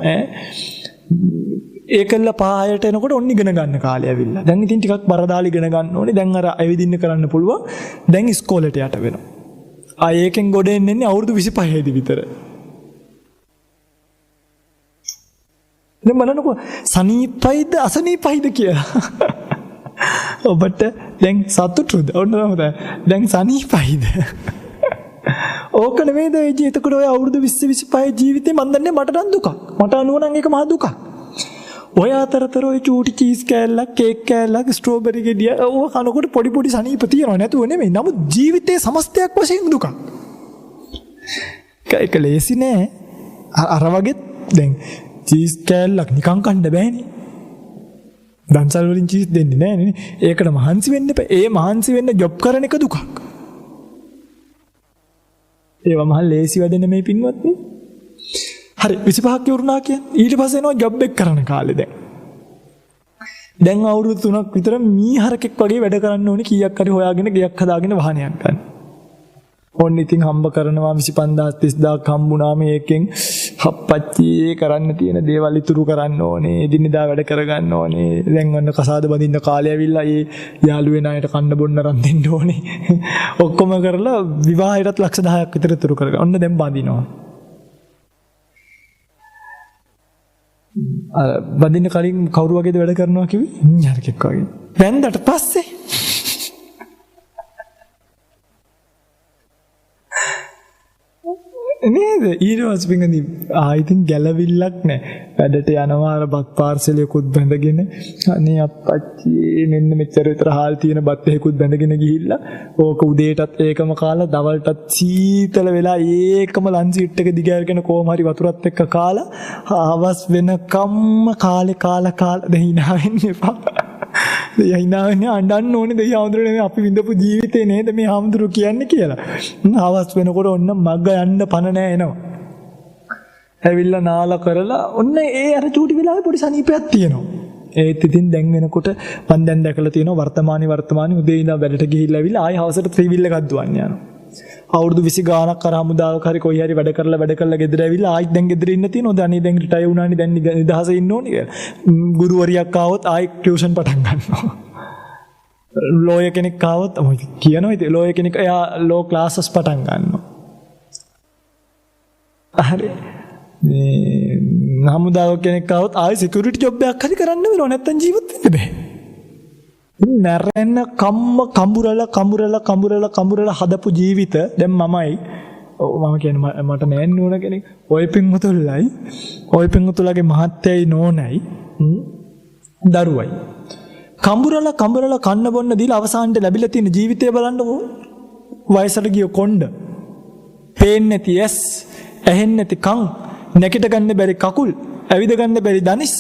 ඒකල්ල 5ට එනකොට ඔන්න ඉගෙන ගන්න කාලය ඇවිල්ලා. දැන් ඉතින් ටිකක් බර දාලා ඉගෙන ගන්න ඕනේ. දැන් අර ඇවිදින්න කරන්න පුළුවන්. දැන් ඉස්කෝලේට යට වෙනවා. ඒකෙන් ගොඩ එන්නේ අවුරුදු 25 දී විතර. දැන් බලන්නකෝ සනීපයිද අසනීපයිද කියලා. ඔබට දැන් සතුටුද? ඔන්න තමයි. දැන් සනීපයිද? ඕක නෙමෙයිද ඒ ජීවිතේකට ඔය අවුරුදු 20 25 ජීවිතේ මන් දන්නේ මට නම් දුකක්. මට අනුව නම් ඒක මහා දුකක්. ඔය අතරතර ඔය චූටි චීස් කෑල්ලක් කේක් කෑල්ලක් ස්ට්‍රෝබෙරි ගෙඩිය ඕක කනකොට පොඩි පොඩි සනීප තියනවා නැතුව නෙමෙයි. නමුත් ජීවිතේ සමස්තයක් වශයෙන් දුකක්. ඒක ලේසි නෑ. අර වගේ දැන් චීස් කෑල්ලක් නිකන් කන්න බෑනේ. දන්සල් වලින් චීස් දෙන්නේ නෑනේ. ඒකට මහන්සි වෙන්න එපා. ඒ මහන්සි වෙන්න ජොබ් කරන එක දුකක්. ඒවා මහ ලේසි වැඩ නෙමෙයි පින්වත්නි. හරි 25ක් ඉවරුණා කියන්නේ. ඊට පස්සේ එනවා ජොබ් එක කරන කාලේ දැන්. දැන් අවුරුදු 3ක් විතර මීහරකෙක් වගේ වැඩ කරන්න ඕනේ කීයක් හරි හොයාගෙන ගියක් හදාගෙන වාහනයක් ගන්න. ඕන්න ඉතින් හම්බ කරනවා 25000 30000ක් හම්බුණා මේකෙන් හප්පච්චි කරන්න තියෙන දේවල් ඉතුරු කරන්න ඕනේ. එදිනෙදා වැඩ කරගන්න ඕනේ. දැන් ඔන්න කසාද බඳින්න කාලය ඇවිල්ලා ඒ යාළුවේ ණයට කන්න බොන්න රන් දෙන්න ඕනේ. ඔක්කොම කරලා විවාහයටත් ලක්ෂ 10ක් විතර ඉතුරු කරගන්න. ඔන්න දැන් බඳිනවා. අර බඳින්න කලින් කවුරු වගේද වැඩ කරනවා කිව්වේ? හරකෙක් වගේ. වැන්දට පස්සේ නේද? ඊළඟ පිංගනි ඉතින් ගැලවිල්ලක් නැහැ. වැඩට යනවා අර බත් පාර්සලයකුත් බැඳගෙන අනේ අප්පච්චි මෙන්න මෙච්චර විතර හාල් තියෙන බත් එකකුත් බැඳගෙන ගිහිල්ලා ඕක උදේටත් ඒකම කාලා දවල්ටත් සීතල වෙලා ඒකම ලන්ච් සීට් එක දිගහැරගෙන කොහොම හරි වතුරත් එක්ක කාලා හවස් වෙනකම්ම කාලා දැන් hina වෙන්න එපා. hina වෙන්නේ අඬන්න ඕනේ දෙයි ආඳුරනේ අපි විඳපු ජීවිතේ නේද මේ ආඳුරු කියන්නේ කියලා. හවස් වෙනකොට ඔන්න මග්ග යන්න පණ නැහැ එනවා. ඇවිල්ලා නාලා කරලා ඔන්න ඒ අර චූටි වෙලාවේ පොඩි සනීපයක් තියෙනවා. ඒත් ඉතින් දැන් වෙනකොට මම දැන් දැකලා තියෙනවා වර්තමානයේ උදේ ඉඳන් වැඩට ගිහිල්ලා ඇවිල්ලා ආයෙ හවසට ත්‍රිවිල් එකක් දුවන්න යනවා. අවුරුදු 20 ගාණක් අර හමුදාවක හරි කොයි හරි වැඩ කරලා ගෙදර ඇවිල්ලා ආයෙත් දැන් ගෙදර ඉන්න තියෙනවා. දැන් දැන් රිටයර් වුණානේ දැන් නිදහසේ ඉන්න ඕනේ කියලා. ගුරුවරියක් ආවොත් ආයෙ ටියුෂන් පටන් ගන්නවා. ලෝයර් කෙනෙක් ආවොත් කියනවා ඉතින් ලෝයර් කෙනෙක් එයා ලෝ ක්ලාසස් පටන් ගන්නවා. හරි හමුදාව කෙනෙක් ආවොත් ආයෙ සිකියුරිටි ජොබ් එකක් හරි කරන්න වෙනවා. නැත්තම් ජීවත් වෙන්න බෑ. නැරෙන්න කඹුරලා හදපු ජීවිත දැන් මම කියන්නේ මට නෑන්න ඕන කෙනෙක් ඔය පින්වතුන්ලගේ මහත්තයයි නෝනයි දරුවයි කඹුරලා කන්න බොන්න දීලා අවසානට ලැබිලා තියෙන ජීවිතය බලන්නකෝ. වයසට ගිය කොණ්ඩ පේන්නේ නැති ඇස් ඇහෙන්නේ නැති කන් නැකිට ගන්න බැරි කකුල් ඇවිද ගන්න බැරි දනිස්.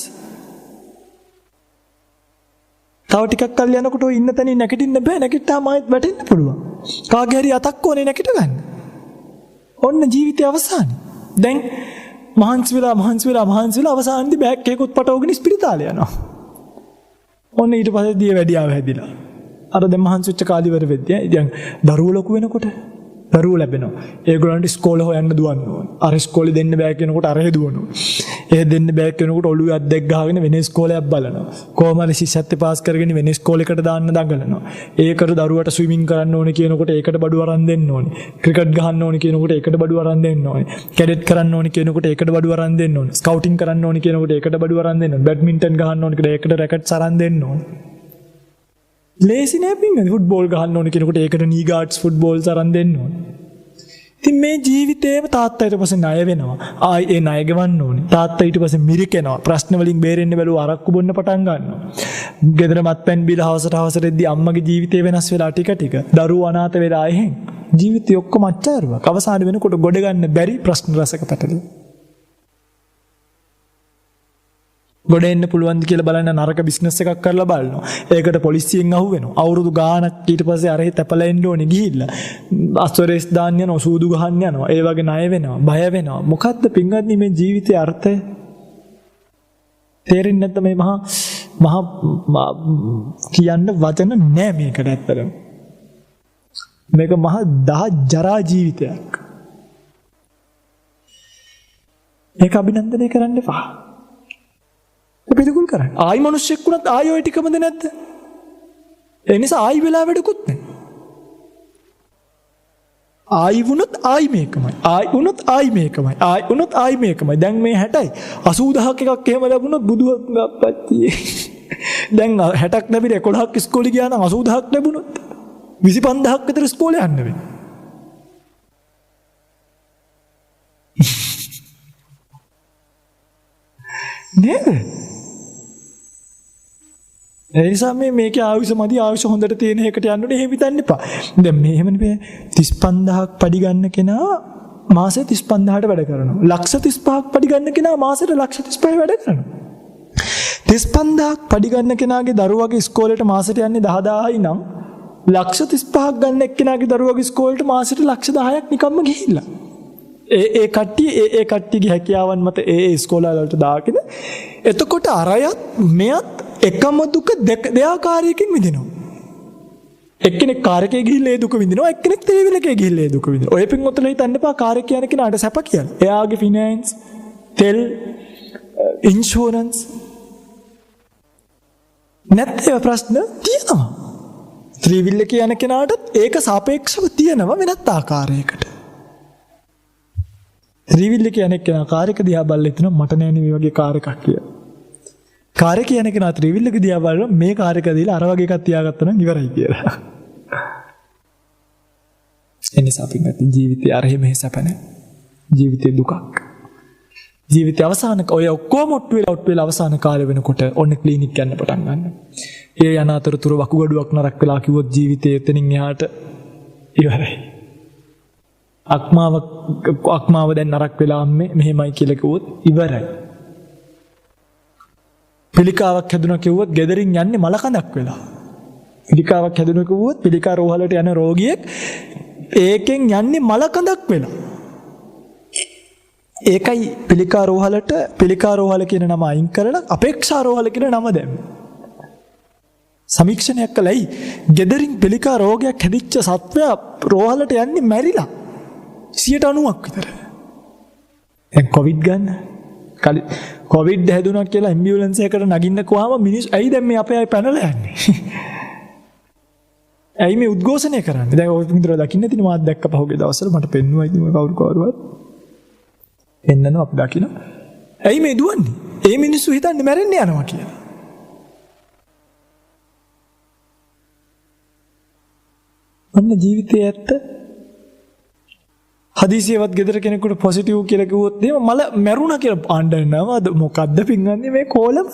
තව ටිකක් කල් යනකොට ඉන්න තැනින් නැගිටින්න බෑ. නැගිට්ටාම ආයෙත් වැටෙන්න පුළුවන්. කාගේ හරි අතක් ඕනේ නැගිට ගන්න. ඔන්න ජීවිතේ අවසානේ. දැන් මහන්සි වෙලා අවසානයේදී බෑග් එකකුත් පටවගෙන ස්පිරිතාලේ යනවා. ඔන්න ඊට පස්සේ දිය වැඩියාව හැදිලා. අර දැන් මහන්සි වෙච්ච කාලේ ඉවර වෙද්දී දැන් දරුවෝ ලොකු වෙනකොට දරුවෝ ලැබෙනවා. ඒගොල්ලන්ට ඉස්කෝලේ හොයන්න දුවන්න ඕන. අර ඉස්කෝලේ දෙන්න බෑ කියනකොට අර හදුවනවා. ඒ දෙන්න බෑ කියනකොට ඔළුවේ අත් දෙක ගහගෙන වෙන ඉස්කෝලයක් බලනවා. කොහොම හරි සිස්සත් පාස් කරගෙන වෙන ඉස්කෝලයකට දාන්න දඟලනවා. ඒකට දරුවට ස්විමින් කරන්න ඕනේ කියනකොට ඒකට බඩු අරන් දෙන්න ඕනේ. ක්‍රිකට් ගහන්න ඕනේ කියනකොට ඒකට බඩු අරන් දෙන්න ඕනේ. කැඩට් කරන්න ඕනේ කියනකොට ඒකට බඩු අරන් දෙන්න ඕනේ. ස්කවුටින් කරන්න ඕනේ කියනකොට ඒකට බඩු අරන් දෙන්න ඕනේ. බැඩ්මින්ටන් ගහන්න ඕනේ කියනකොට ඒකට රැකට්ස් අරන් දෙන්න ඕනේ. ලේසි නෑ පින්වතුනි. ෆුට්බෝල් ගහන්න ඕනේ කියනකොට ඒකට නී ගාඩ්ස් ෆුට්බෝල්ස් අරන් දෙන්න ඕනේ. ඉතින් මේ ජීවිතේම තාත්තා ඊට පස්සේ ණය වෙනවා. ආයි ඒ ණය ගෙවන්න ඕනේ. තාත්තා ඊට පස්සේ මිරිකෙනවා. ප්‍රශ්න වලින් බේරෙන්න බැලුව අරක්කු බොන්න පටන් ගන්නවා. ගෙදර මත්පැන් බීලා හවසට එද්දී ජීවිතේ වෙනස් වෙලා ටික. දරුවෝ අනාථ වෙලා එහෙන්. ජීවිතේ ඔක්කොම අච්චාරුවක්. අවසාන වෙනකොට ගොඩ ගන්න බැරි ප්‍රශ්න රසක පැටලෙනවා. ගොඩ එන්න පුළුවන්ද කියලා බලන්න නරක බිස්නස් එකක් කරලා බලනවා. ඒකට පොලිසියෙන් අහු වෙනවා. අවුරුදු ගාණක් ඊට පස්සේ අරහේ තැපලා එන්න ඕනේ ගිහිල්ලා. අස්වරේස් දාන්න යනවා, සූදු ගහන්න යනවා. ඒ වගේ ණය වෙනවා, බය වෙනවා. මොකද්ද පින්වත්නි මේ ජීවිතයේ අර්ථය? තේරෙන්නේ නැත්නම් මේ මහා කියන්න වචන නෑ මේකට ඇත්තටම. මේක මහා දහ ජරා ජීවිතයක්. මේක අභිනන්දනය කරන්න එපා. පිළිකුල් කරන්නේ. ආයි මිනිස්සෙක් වුණත් ආයි ඔය ටිකමද නැද්ද? ඒ නිසා ආයි වෙලා වැඩකුත් නැහැ. ආයි වුණත් ආයි මේකමයි. ආයි වුණත් ආයි මේකමයි. ආයි වුණත් ආයි මේකමයි. දැන් මේ 60යි 80000ක් එකක් එහෙම ලැබුණොත් බුදුහත් අප්පච්චි. දැන් 60ක් ලැබිලා 11ක් ඉස්කෝලේ ගියා නම් 80000ක් ලැබුණොත් 25000ක් විතර ඉස්කෝලේ යන්න වෙනවා. නේද? ඒ නිසා මේකේ ආයුෂ මදි ආයුෂ හොඳට තියෙන එකට යන්න ඕනේ එහෙම හිතන්න එපා. දැන් මේ එහෙමනේ 35000ක් පඩි ගන්න කෙනා මාසෙ 35000ට වැඩ කරනවා. ලක්ෂ 35ක් පඩි ගන්න කෙනා මාසෙට ලක්ෂ 35 වැඩ කරනවා. 35000ක් පඩි ගන්න කෙනාගේ දරුවගේ ඉස්කෝලේට මාසෙට යන්නේ 10000යි නම් ලක්ෂ 35ක් ගන්න එක්කෙනාගේ දරුවගේ ඉස්කෝලේට මාසෙට ලක්ෂ 10ක් නිකම්ම ගිහිල්ලා. ඒ කට්ටියගේ හැකියාවන් මත ඒ ඉස්කෝලවල වලට දාගෙන එතකොට අරයත් මෙයත් එකම දුක දෙආකාරයකින් විඳිනවා. එක්කෙනෙක් කාර්යකේ ගිහිල්ලා ඒ දුක විඳිනවා, එක්කෙනෙක් තේවිලකේ ගිහිල්ලා ඒ දුක විඳිනවා. ඔය පින්වතුන්ලා හිතන්න එපා කාර්යක යන කෙනාට සැප කියලා. එයාගේ ෆිනෑන්ස්, තෙල්, ඉන්ෂුරන්ස් නැත්නම් ප්‍රශ්න තියෙනවා. ත්‍රිවිල්ලකේ යන කෙනාට ඒක සාපේක්ෂව තියෙනවා වෙනත් ආකාරයකට. ත්‍රිවිල්ලකේ යන කෙනා කාර්යක දිහා බලලා හිතනවා මට නෑනේ මේ වගේ කාර් එකක් කියලා. කාර්යක යන කෙනා ත්‍රිවිල්ලක දිහා බලලා මේ කාර්යක දීලා අර වගේ එකක් තියාගත්තා නම් ඉවරයි කියලා. එනිසා පින්වත් ජීවිතය අර හැම සැප නැහැ. ජීවිතේ දුකක්. ජීවිතය අවසාන ඔය ඔක්කොම ඔට්ටු වෙලා අවසාන කාලය වෙනකොට ඔන්න ක්ලිනික් යන්න පටන් ගන්නවා. ඒ යන අතරතුර වකුගඩුවක් නරක් වෙලා කිව්වොත් ජීවිතේ එතනින් එහාට ඉවරයි. අක්මාව දැන් නරක් වෙලා අම්මේ මෙහෙමයි කියලා කිව්වොත් ඉවරයි. පිළිකාවක් හැදුණා කිව්වොත් ගෙදරින් යන්නේ මලකඳක් වෙලා. පිළිකාවක් හැදුණා කිව්වොත් පිළිකා රෝහලට යන රෝගියෙක් ඒකෙන් යන්නේ මලකඳක් වෙලා. ඒකයි පිළිකා රෝහල කියන නම අයින් කරලා අපේක්ෂා රෝහල කියන නම දැම්මේ. සමීක්ෂණයක් කළයි ගෙදරින් පිළිකා රෝගයක් හැදිච්ච සත්වයා රෝහලට යන්නේ මැරිලා 90ක් විතර. දැන් කොවිඩ් ගන්න. කොවිඩ් හැදුණා කියලා ඇම්බියුලන්ස් එකකට නගින්න කොහම මිනිස්සු ඇයි දැන් මේ අපේ අය පැනලා යන්නේ? ඇයි මේ උද්ඝෝෂණය කරන්නේ? දැන් ඔය විතර දකින්න තියෙන මාත් දැක්ක පහුගිය දවස්වල මට පෙන්නුවා ඉතින් කවුරුවත් එන්නන අපි දකින්න. ඇයි මේ දුවන්නේ? ඒ මිනිස්සු හිතන්නේ මැරෙන්න යනවා කියලා. අන්න ජීවිතයේ ඇත්ත. හදිසියවත් ගෙදර කෙනෙකුට පොසිටිව් කියලා කිව්වොත් එහෙම මල මැරුණා කියලා අඬනවද මොකද්ද පින්වන්නේ මේ කෝලම?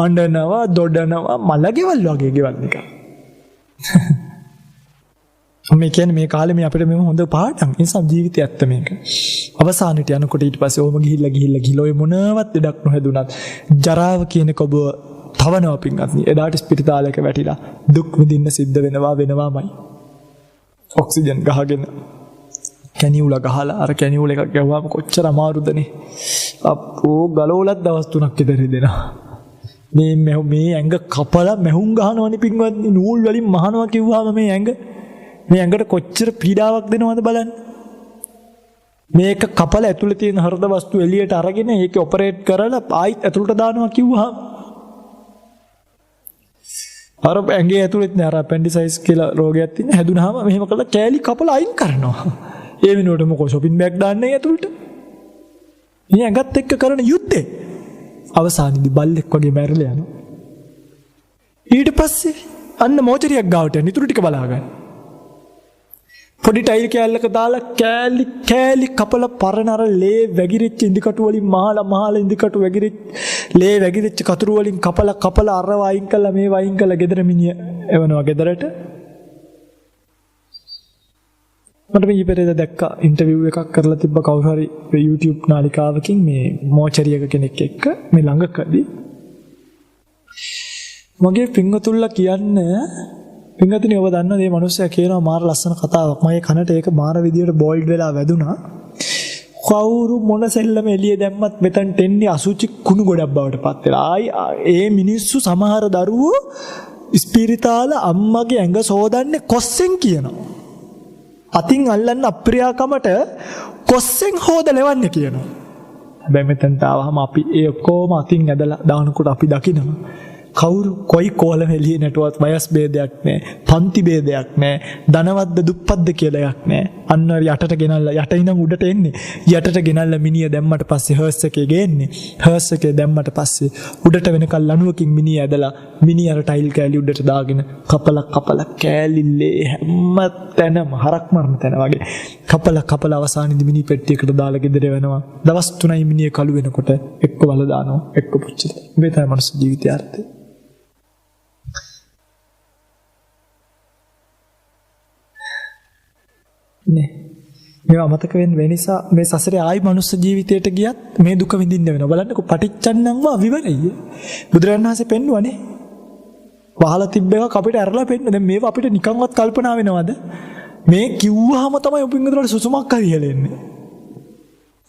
අඬනවා, දොඩනවා, මලගෙවල් වගේ ගෙවල් නිකන්. මේ කියන්නේ මේ කාලේ මේ අපිට මේ හොඳ පාඩම්. ඒ නිසා ජීවිතය ඇත්ත මේක. අවසානෙට යනකොට ඊට පස්සේ ඕම ගිහිල්ලා ඔය මොනවත් දෙයක් නොහැදුනත් ජරාව කියන කොබ තවනවා පින්වත්නි. එදාට ස්පිරිතාලයක වැටිලා දුක් විඳින්න සිද්ධ වෙනවාමයි. ඔක්සිජන් ගහගෙන කැනියුල ගහලා අර කැනියුල එකක් ගැව්වම කොච්චර අමාරුදනේ. අප්පෝ ගලවලත් දවස් 3ක් විතර දෙනවා. මේ ඇඟ කපලා මැහුම් ගහනවනේ පින්වත්නි. නූල් වලින් මහනවා කිව්වම මේ ඇඟට කොච්චර පීඩාවක් දෙනවද බලන්න. මේක කපලා ඇතුලේ තියෙන හෘද වස්තු එළියට අරගෙන ඒක ඔපරේට් කරලා ආයිත් ඇතුලට දානවා කිව්වහම අර ඇඟේ ඇතුලේ නෑ අර අපෙන්ඩිසයිස් කියලා රෝගයක් තියෙන හැදුනහම මෙහෙම කළා කෑලි කපලා අයින් කරනවා. ඒ වෙනුවට මොකෝ shopping bag දාන්නේ ඇතුලට. මේ ඇඟත් එක්ක කරන යුද්ධේ අවසානයේදී බල්ලෙක් වගේ මැරලා යනවා. ඊට පස්සේ අන්න මෝචරියක් ගාවට යන ඉතුරු ටික බලාගන්න. පොඩි ටයිල් කෑල්ලක දාලා කෑලි කපලා පරණ අර ලේ වැగిරිච්ච ඉඳිකටු වලින් මහලා ඉඳිකටු වැగిරිච්ච ලේ වැగిරිච්ච කතුරු වලින් කපලා අර වයින් කළා මේ වයින් කළා ගෙදර මිනිහ එවනවා ගෙදරට. මට මේ ඉපරේද දැක්කා ඉන්ටර්විව් එකක් කරලා තිබ්බ කවුරු හරි YouTube නාලිකාවකින් මේ මෝචරියක කෙනෙක් එක්ක මේ ළඟකදී මගේ පින්වතුන්ලා කියන්නේ පින්වතුනි ඔබ දන්නවද මේ මිනිස්සයා කියනවා මාර ලස්සන කතාවක්. මගේ කනට ඒක මාර විදියට බෝල්ඩ් වෙලා වැදුනා. කවුරු මොන සෙල්ලම එළිය දැම්මත් මෙතනට එන්නේ අසුචි කුණු ගොඩක් බවට පත් වෙලා. ඒ මිනිස්සු සමහර දරුවෝ ස්පිරිතාල අම්මගේ ඇඟ සෝදන්නේ කොස්සෙන් කියනවා. අතින් අල්ලන්න අප්‍රියාකමට කොස්සෙන් හොදලවන්නේ කියනවා. හැබැයි මෙතනට ආවම අපි ඒ ඔක්කොම අතින් ඇදලා දානකොට අපි දකිනවා කවුරු කොයි කෝලම එළියේ නැටුවත් වයස් ભેදයක් නැහැ. පන්ති ભેදයක් නැහැ. ධනවත්ද දුප්පත්ද කියලා එකක් නැහැ. අන්න යටට ගෙනල්ලා යට ඉඳන් උඩට එන්නේ. යටට ගෙනල්ලා මිනිය දැම්මට පස්සේ හර්ස් එකේ ගේන්නේ. හර්ස් එකේ දැම්මට පස්සේ උඩට වෙනකල් ලණුවකින් මිනිය ඇදලා මිනිය අර ටයිල් කෑලි උඩට දාගෙන කපල කෑලිල්ලේ හැම තැනම හරක් මරන තැන වගේ කපල අවසානයේදී මිනි පෙට්ටියකට දාලා ගෙදර වෙනවා. දවස් 3යි මිනිය කළු වෙනකොට එක්ක වල දානවා එක්ක පුච්චිලා. මේ තමයි මනුස්ස ජීවිතය අර්ථය. නේ මේ අමතක වෙන නිසා මේ සසරේ ආයි මනුස්ස ජීවිතයට ගියත් මේ දුක විඳින්න වෙනවා. බලන්නකො පටිච්චන්නම්ව විවරයි. බුදුරජාණන් වහන්සේ පෙන්වුවානේ. වහලා තිබ්බ එකක් අපිට අරලා පෙන්න. දැන් මේව අපිට නිකන්වත් කල්පනා වෙනවද? මේ කිව්වහම තමයි උපින්ගතරට සුසුමක් හරියලෙන්නේ.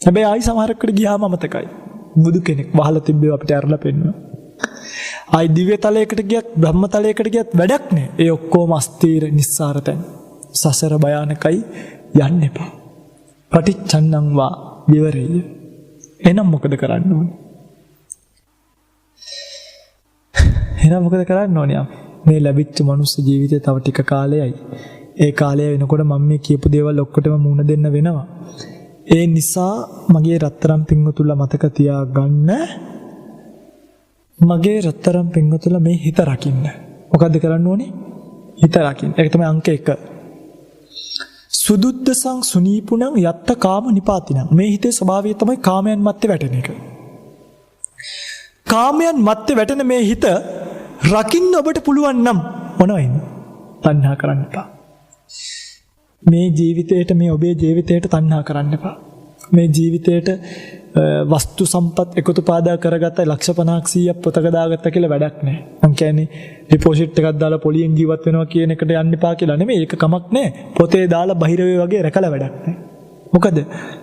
හැබැයි ආයි සමහරකට ගියාම අමතකයි. බුදු කෙනෙක් වහලා තිබ්බ ඒවා අපිට අරලා පෙන්වනවා. ආයි දිව්‍ය තලයකට ගියත් බ්‍රහ්ම තලයකට ගියත් වැඩක් නෑ. ඒ ඔක්කොම අස්තීර නිස්සාර තැන්. සසර භයානකයි යන්න එපා. පටිච්චන්නං වා විවරය. එහෙනම් මොකද කරන්න ඕනේ? එහෙනම් මොකද කරන්න ඕනේ? මේ ලැබිච්ච මනුස්ස ජීවිතේ තව ටික කාලයයි. ඒ කාලය වෙනකොට මම මේ කියපු දේවල් ඔක්කොටම මුණ දෙන්න වෙනවා. ඒ නිසා මගේ රත්තරන් පින්වතුන්ලා මතක තියාගන්න. මගේ රත්තරන් පින්වතුන්ලා මේ හිත රකින්න. මොකද්ද කරන්න ඕනේ? හිත රකින්න. ඒක තමයි අංක 1. සුදුද්දසං සුනීපුණං යත්ත කාම නිපාතිනං. මේ හිතේ ස්වභාවය තමයි කාමයන් මැත්තේ වැටෙන එක. කාමයන් මැත්තේ වැටෙන මේ හිත රකින්න ඔබට පුළුවන් නම් මොනවයින්? තණ්හා කරන්න එපා. මේ ජීවිතේට මේ ඔබේ ජීවිතේට තණ්හා කරන්න එපා. මේ ජීවිතේට වස්තු සම්පත් එකතු පාදා කරගත්ත ලක්ෂ 50ක් 100ක් පොතක දාගත්ත කියලා වැඩක් නැහැ. මං කියන්නේ ඩිපොසිට් එකක් දාලා පොලියෙන් ජීවත් වෙනවා කියන එකට යන්න එපා කියලා නෙමෙයි. ඒක කමක් නැහැ. පොතේ දාලා බහිරවේ වගේ රැකලා වැඩක් නැහැ. මොකද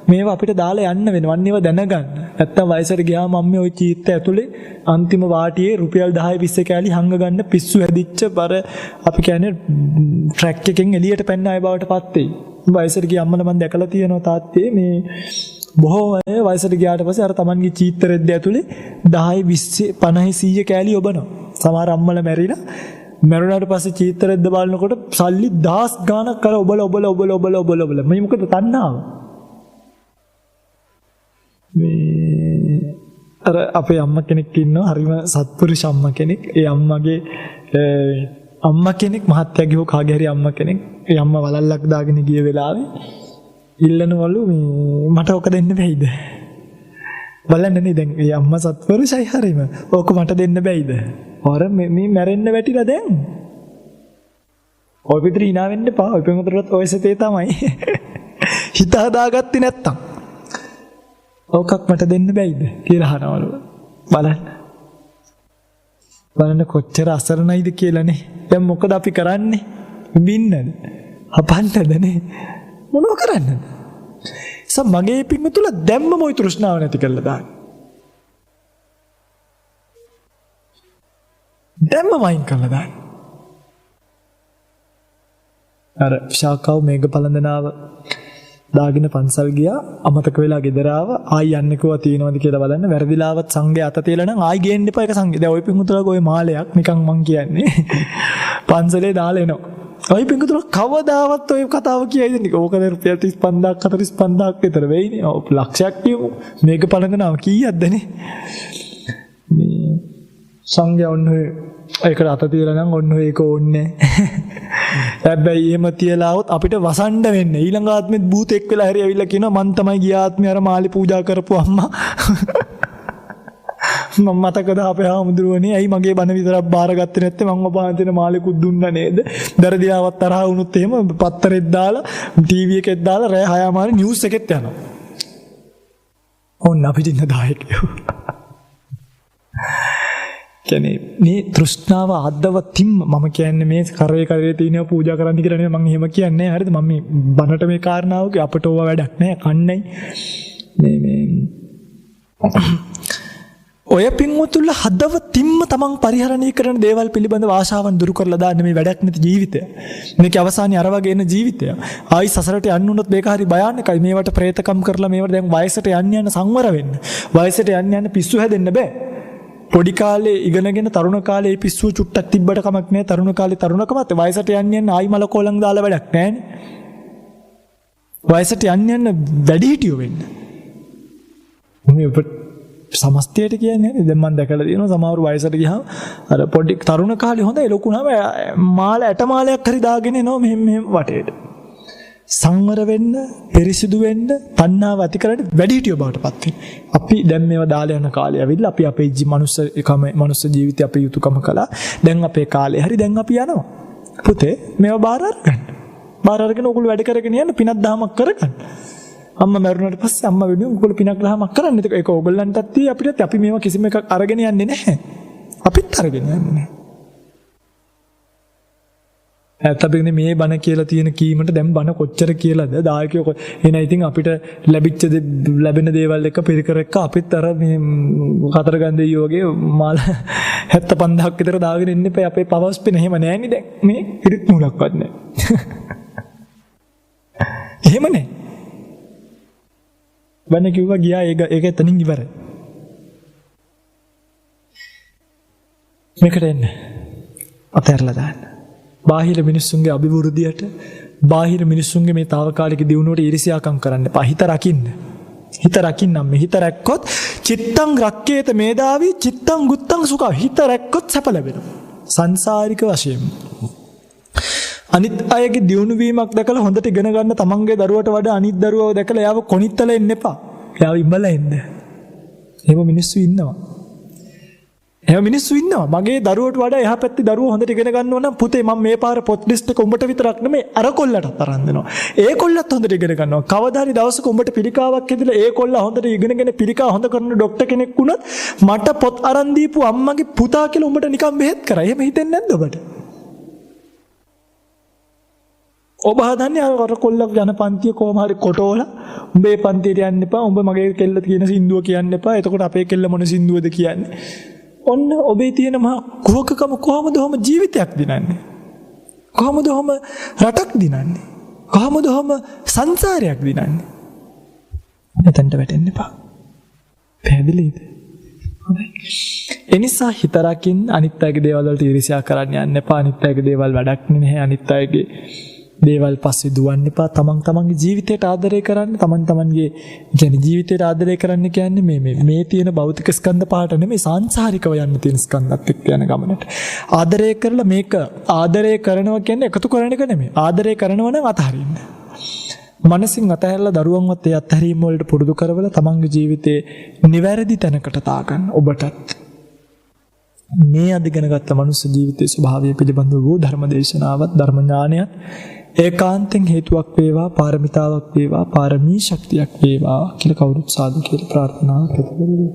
මේවා අපිට දාලා යන්න වෙනවා. අන්න ඒවා දැනගන්න. නැත්තම් වයසට ගියාම අම්මේ ওই චීත්ත ඇතුලේ අන්තිම වාටියේ රුපියල් 10 20 කෑලි හංග ගන්න පිස්සු හැදිච්ච බර අපි කියන්නේ ට්‍රැක් එකෙන් එළියට පැන්න අය බවට පත් වෙයි. වයසට ගිය අම්මලා මම දැකලා තියෙනවා තාත්තේ මේ බොහෝ අය වයසට ගියාට පස්සේ අර Tamanගේ චීත්ත රෙද්ද ඇතුලේ 10 20 50 100 කෑලි ඔබනවා. සමහර අම්මලා මැරිලා මැරුණාට පස්සේ චීත්ත රෙද්ද බලනකොට සල්ලි 10 ගාණක් අර ඔබල මේ මොකද තණ්හාව? මේ අර අපේ අම්මා කෙනෙක් ඉන්නවා හරිම සත්පුරුෂ අම්මා කෙනෙක්. ඒ අම්මගේ අම්මා කෙනෙක් මහත්යාගේ හෝ කාගේ හරි අම්මා කෙනෙක් ඒ අම්මා වලල්ලක් දාගෙන ගිය වෙලාවේ ඉල්ලනවලු මේ මට ඔක දෙන්න බැයිද? බලන්නනේ දැන් ඒ අම්මා සත්පුරුෂයි හරිම. ඕක මට දෙන්න බැයිද? ඔර මේ මැරෙන්න වැටිලා දැන්. ඔය පිටර ඉනා වෙන්න එපා. ඔය පෙමුතරත් ඔය සතේ තමයි. හිත හදාගත්තේ නැත්තම්. ඕකක් මට දෙන්න බැයිද කියලා අහනවලු. බලන්න කොච්චර අසරණයිද කියලානේ. දැන් මොකද අපි කරන්නේ? බින්නද? හපන්නදනේ. මොනව කරන්නද? මගේ පින්තුල දැම්මම ওই තෘෂ්ණාව නැති කරලා දාන්න. දැම්මම වයින් කරලා දාන්න. අර ශාකාව මේඝ පළඳනාව දාගෙන පන්සල් ගියා අමතක වෙලා ගෙදර ආව ආයි යන්නේ කොහොමද තියනවද කියලා බලන්න වැරදිලාවත් සංගේ අත තියලා නම් ආයි ගේන්න එපා ඒක සංගේ. දැන් ওই පින්තුලක ওই මාලයක් නිකන් මං කියන්නේ පන්සලේ දාලා එනවා. ඔය පින්තුල කවදාවත් ඔය කතාව කියයිද නික ඕකද රුපියල් 35000ක් 45000ක් විතර වෙයිනේ. ඔව් ලක්ෂයක් කියමු. මේක පළඳනාව කීයක්දනේ? මේ සංඝයා ඔන්න ඔය ඒකට අත තියලා නම් ඔන්න ඔය ඒක ඕනේ. හැබැයි එහෙම තියලා આવොත් අපිට වසණ්ඩ වෙන්නේ. ඊළඟ ආත්මෙත් භූතෙක් වෙලා හරි ඇවිල්ලා කියනවා මං තමයි ගිය ආත්මේ අර මාළි පූජා කරපු අම්මා. මම මතකද අපේ ආමුදුරුවනේ ඇයි මගේ බණ විතරක් බාරගත්තේ නැත්තේ මම ඔබ අන්තිම මාළෙකුත් දුන්නා නේද? දරදියාවත් තරහ වුණොත් එහෙම පත්තරෙත් දාලා ටීවී එකෙත් දාලා රෑ 6 මාරි නිවුස් එකෙත් යනවා. ඕන්න අපිට ඉන්න දායකයෝ. කියන්නේ මේ තෘෂ්ණාව ආද්දවතින් මම කියන්නේ මේ කරේ තියෙනව පූජා කරන්න කියලා නෙමෙයි මම එහෙම කියන්නේ. හරිද? මම මේ බණට මේ කාරණාවක අපට ඕවා වැඩක් නැහැ. කන්නයි මේ ඔය පින්වතුන්ලා හදවතින්ම තමන් පරිහරණය කරන දේවල් පිළිබඳව ආශාවන් දුරු කරලා දාන්න මේ වැඩක් නැති ජීවිතය. මේක අවසානයේ අර වගේ එන ජීවිතය. ආයි සසරට යන්න උනොත් මේක හරි භයානකයි. මේවට ප්‍රේතකම් කරලා මේවට දැන් වයසට යන්න සංවර වෙන්න. වයසට යන්න පිස්සු හැදෙන්න බෑ. පොඩි කාලේ ඉගෙනගෙන තරුණ කාලේ පිස්සුව චුට්ටක් තිබ්බට කමක් නැහැ. තරුණ කාලේ තරුණකමත් වයසට යන්න ආයි මල කොලං දාලා වැඩක් නැහැනේ. වයසට යන්න වැඩිහිටියෝ වෙන්න. මේ සමස්තයට කියන්නේ දැන් මම දැකලා තියෙනවා සමහර වයසට ගියාම අර පොඩි තරුණ කාලේ හොඳයි ලොකුනම මාල ඇට මාලයක් හරි දාගෙන එනවා මෙහෙම වටේට. සංවර වෙන්න, පිරිසිදු වෙන්න, තණ්හාව ඇති කරන්න වැඩිහිටියෝ බවට පත් වෙන්න. අපි දැන් මේවා දාලා යන කාලේ ඇවිල්ලා අපි අපේ මනුස්ස ජීවිතය අපේ යුතුයකම කළා. දැන් අපේ කාලේ හරි දැන් අපි යනවා. පුතේ මේවා බාර අරගන්න. බාර අරගෙන ඔයගොල්ලෝ වැඩ කරගෙන යන්න පිනක් දහමක් කරගන්න. අම්මා මරුණාට පස්සේ අම්මා වෙනුවෙන් ඔයගොල්ලෝ පිනක් දහමක් කරන්න. ඒක ඔයගොල්ලන්ටත් තියෙයි අපිටත්. අපි මේවා කිසිම එකක් අරගෙන යන්නේ නැහැ. අපිත් අරගෙන යන්නේ නැහැ. ඇත්තටම මේ බණ කියලා තියෙන කීමට දැන් බණ කොච්චර කියලාද දායකයෝ එන ඉතින් අපිට ලැබෙන දේවල් එක පිරිකර එක්ක අපිත් අර මේ කතරගන්දේ වගේ මාල 75000ක් විතර දාගෙන ඉන්න එපා අපේ පවර්ස් පින එහෙම නෑනේ දැන් මේ පිරිත් නූලක්වත් නෑ එහෙම නෑ බණ කිව්වා ගියා ඒක එතනින් ඉවරයි මේකට එන්න අතහැරලා දාන්න බාහිර මිනිස්සුන්ගේ අභිවෘද්ධියට බාහිර මිනිස්සුන්ගේ මේ తాවකාලික දියුණුවට ඊර්ෂ්‍යාකම් කරන්න එපා. හිත රකින්න. හිත රකින්නම් මේ හිත රැක්කොත් චිත්තං රක්කේත මේදාවි චිත්තං ගුත්තං සුඛා හිත රැක්කොත් සැප ලැබෙනවා. සංසාරික වශයෙන්. අනිත් අයගේ දියුණු වීමක් දැකලා හොඳට ඉගෙන ගන්න තමන්ගේ දරුවට වඩා අනිත් දරුවව දැකලා යාව කොනිත්තල එන්න එපා. යාව ඉඹලා එන්න. එහෙම මිනිස්සු ඉන්නවා. එහෙම මිනිස්සු ඉන්නවා. මගේ දරුවට වඩා එහා පැත්තේ දරුවෝ හොඳට ඉගෙන ගන්නවා නම් පුතේ මම මේ පාර පොත් ලිස්ට් එක උඹට විතරක් නෙමෙයි අර කොල්ලටත් අරන් දෙනවා. ඒ කොල්ලත් හොඳට ඉගෙන ගන්නවා. කවදා හරි දවසක උඹට පිළිකාවක් ඇදලා ඒ කොල්ලා හොඳට ඉගෙනගෙන පිළිකා හොඳ කරන ડોක්ටර් කෙනෙක් වුණත් මට පොත් අරන් දීපු අම්මගේ පුතා කියලා උඹට නිකන් බෙහෙත් කරා. එහෙම හිතෙන්නේ නැද්ද ඔබට? ඔබ හදන්නේ අර කොල්ලක් යන පන්තිය කොහම හරි කොටෝලා උඹේ පන්තියට යන්න එපා. උඹ මගේ කෙල්ල කියන සින්දුව කියන්න එපා. එතකොට අපේ කෙල්ල මොන සින්දුවද කියන්නේ? ඔන්න ඔබේ තියෙන මහා කුහකකම කොහොමද ඔහම ජීවිතයක් දිනන්නේ? කොහොමද ඔහම රටක් දිනන්නේ? කොහොමද ඔහම සංසාරයක් දිනන්නේ? එතනට වැටෙන්න එපා. පැහැදිලිද? හොඳයි. එනිසා හිත රකින්න අනිත් අයගේ දේවල් වලට ඊර්ෂ්‍යා කරන්න යන්න එපා. අනිත් අයගේ දේවල් වැඩක් නෙමෙයි. අනිත් අයගේ දේවල් පස්සේ දුවන්න එපා. තමන්ගේ ජීවිතයට ආදරය කරන්න. තමන්ගේ කියන්නේ ජීවිතයට ආදරය කරන්න කියන්නේ මේ තියෙන භෞතික ස්කන්ධ පහට නෙමෙයි සංසාරිකව යන්න තියෙන ස්කන්ධත් එක්ක යන ගමනට. ආදරය කරලා මේක ආදරය කරනවා කියන්නේ එකතු කරන එක නෙමෙයි. ආදරය කරනවා නම් අතහරින්න. මනසින් අතහැරලා දරුවන්වත් ඒ අත්හැරීම වලට පුරුදු කරවලා තමන්ගේ ජීවිතේ නිවැරදි තැනකට තාගන්න ඔබටත්. මේ අධිගනගත්ත මනුස්ස ජීවිතයේ ස්වභාවය පිළිබඳව වූ ධර්ම දේශනාවත් ධර්ම ඥානයත් ඒකාන්තෙන් හේතුවක් වේවා පාරමිතාවක් වේවා පාරමී ශක්තියක් වේවා කියලා කවුරුත් සාදු කියලා ප්‍රාර්ථනා කරමු.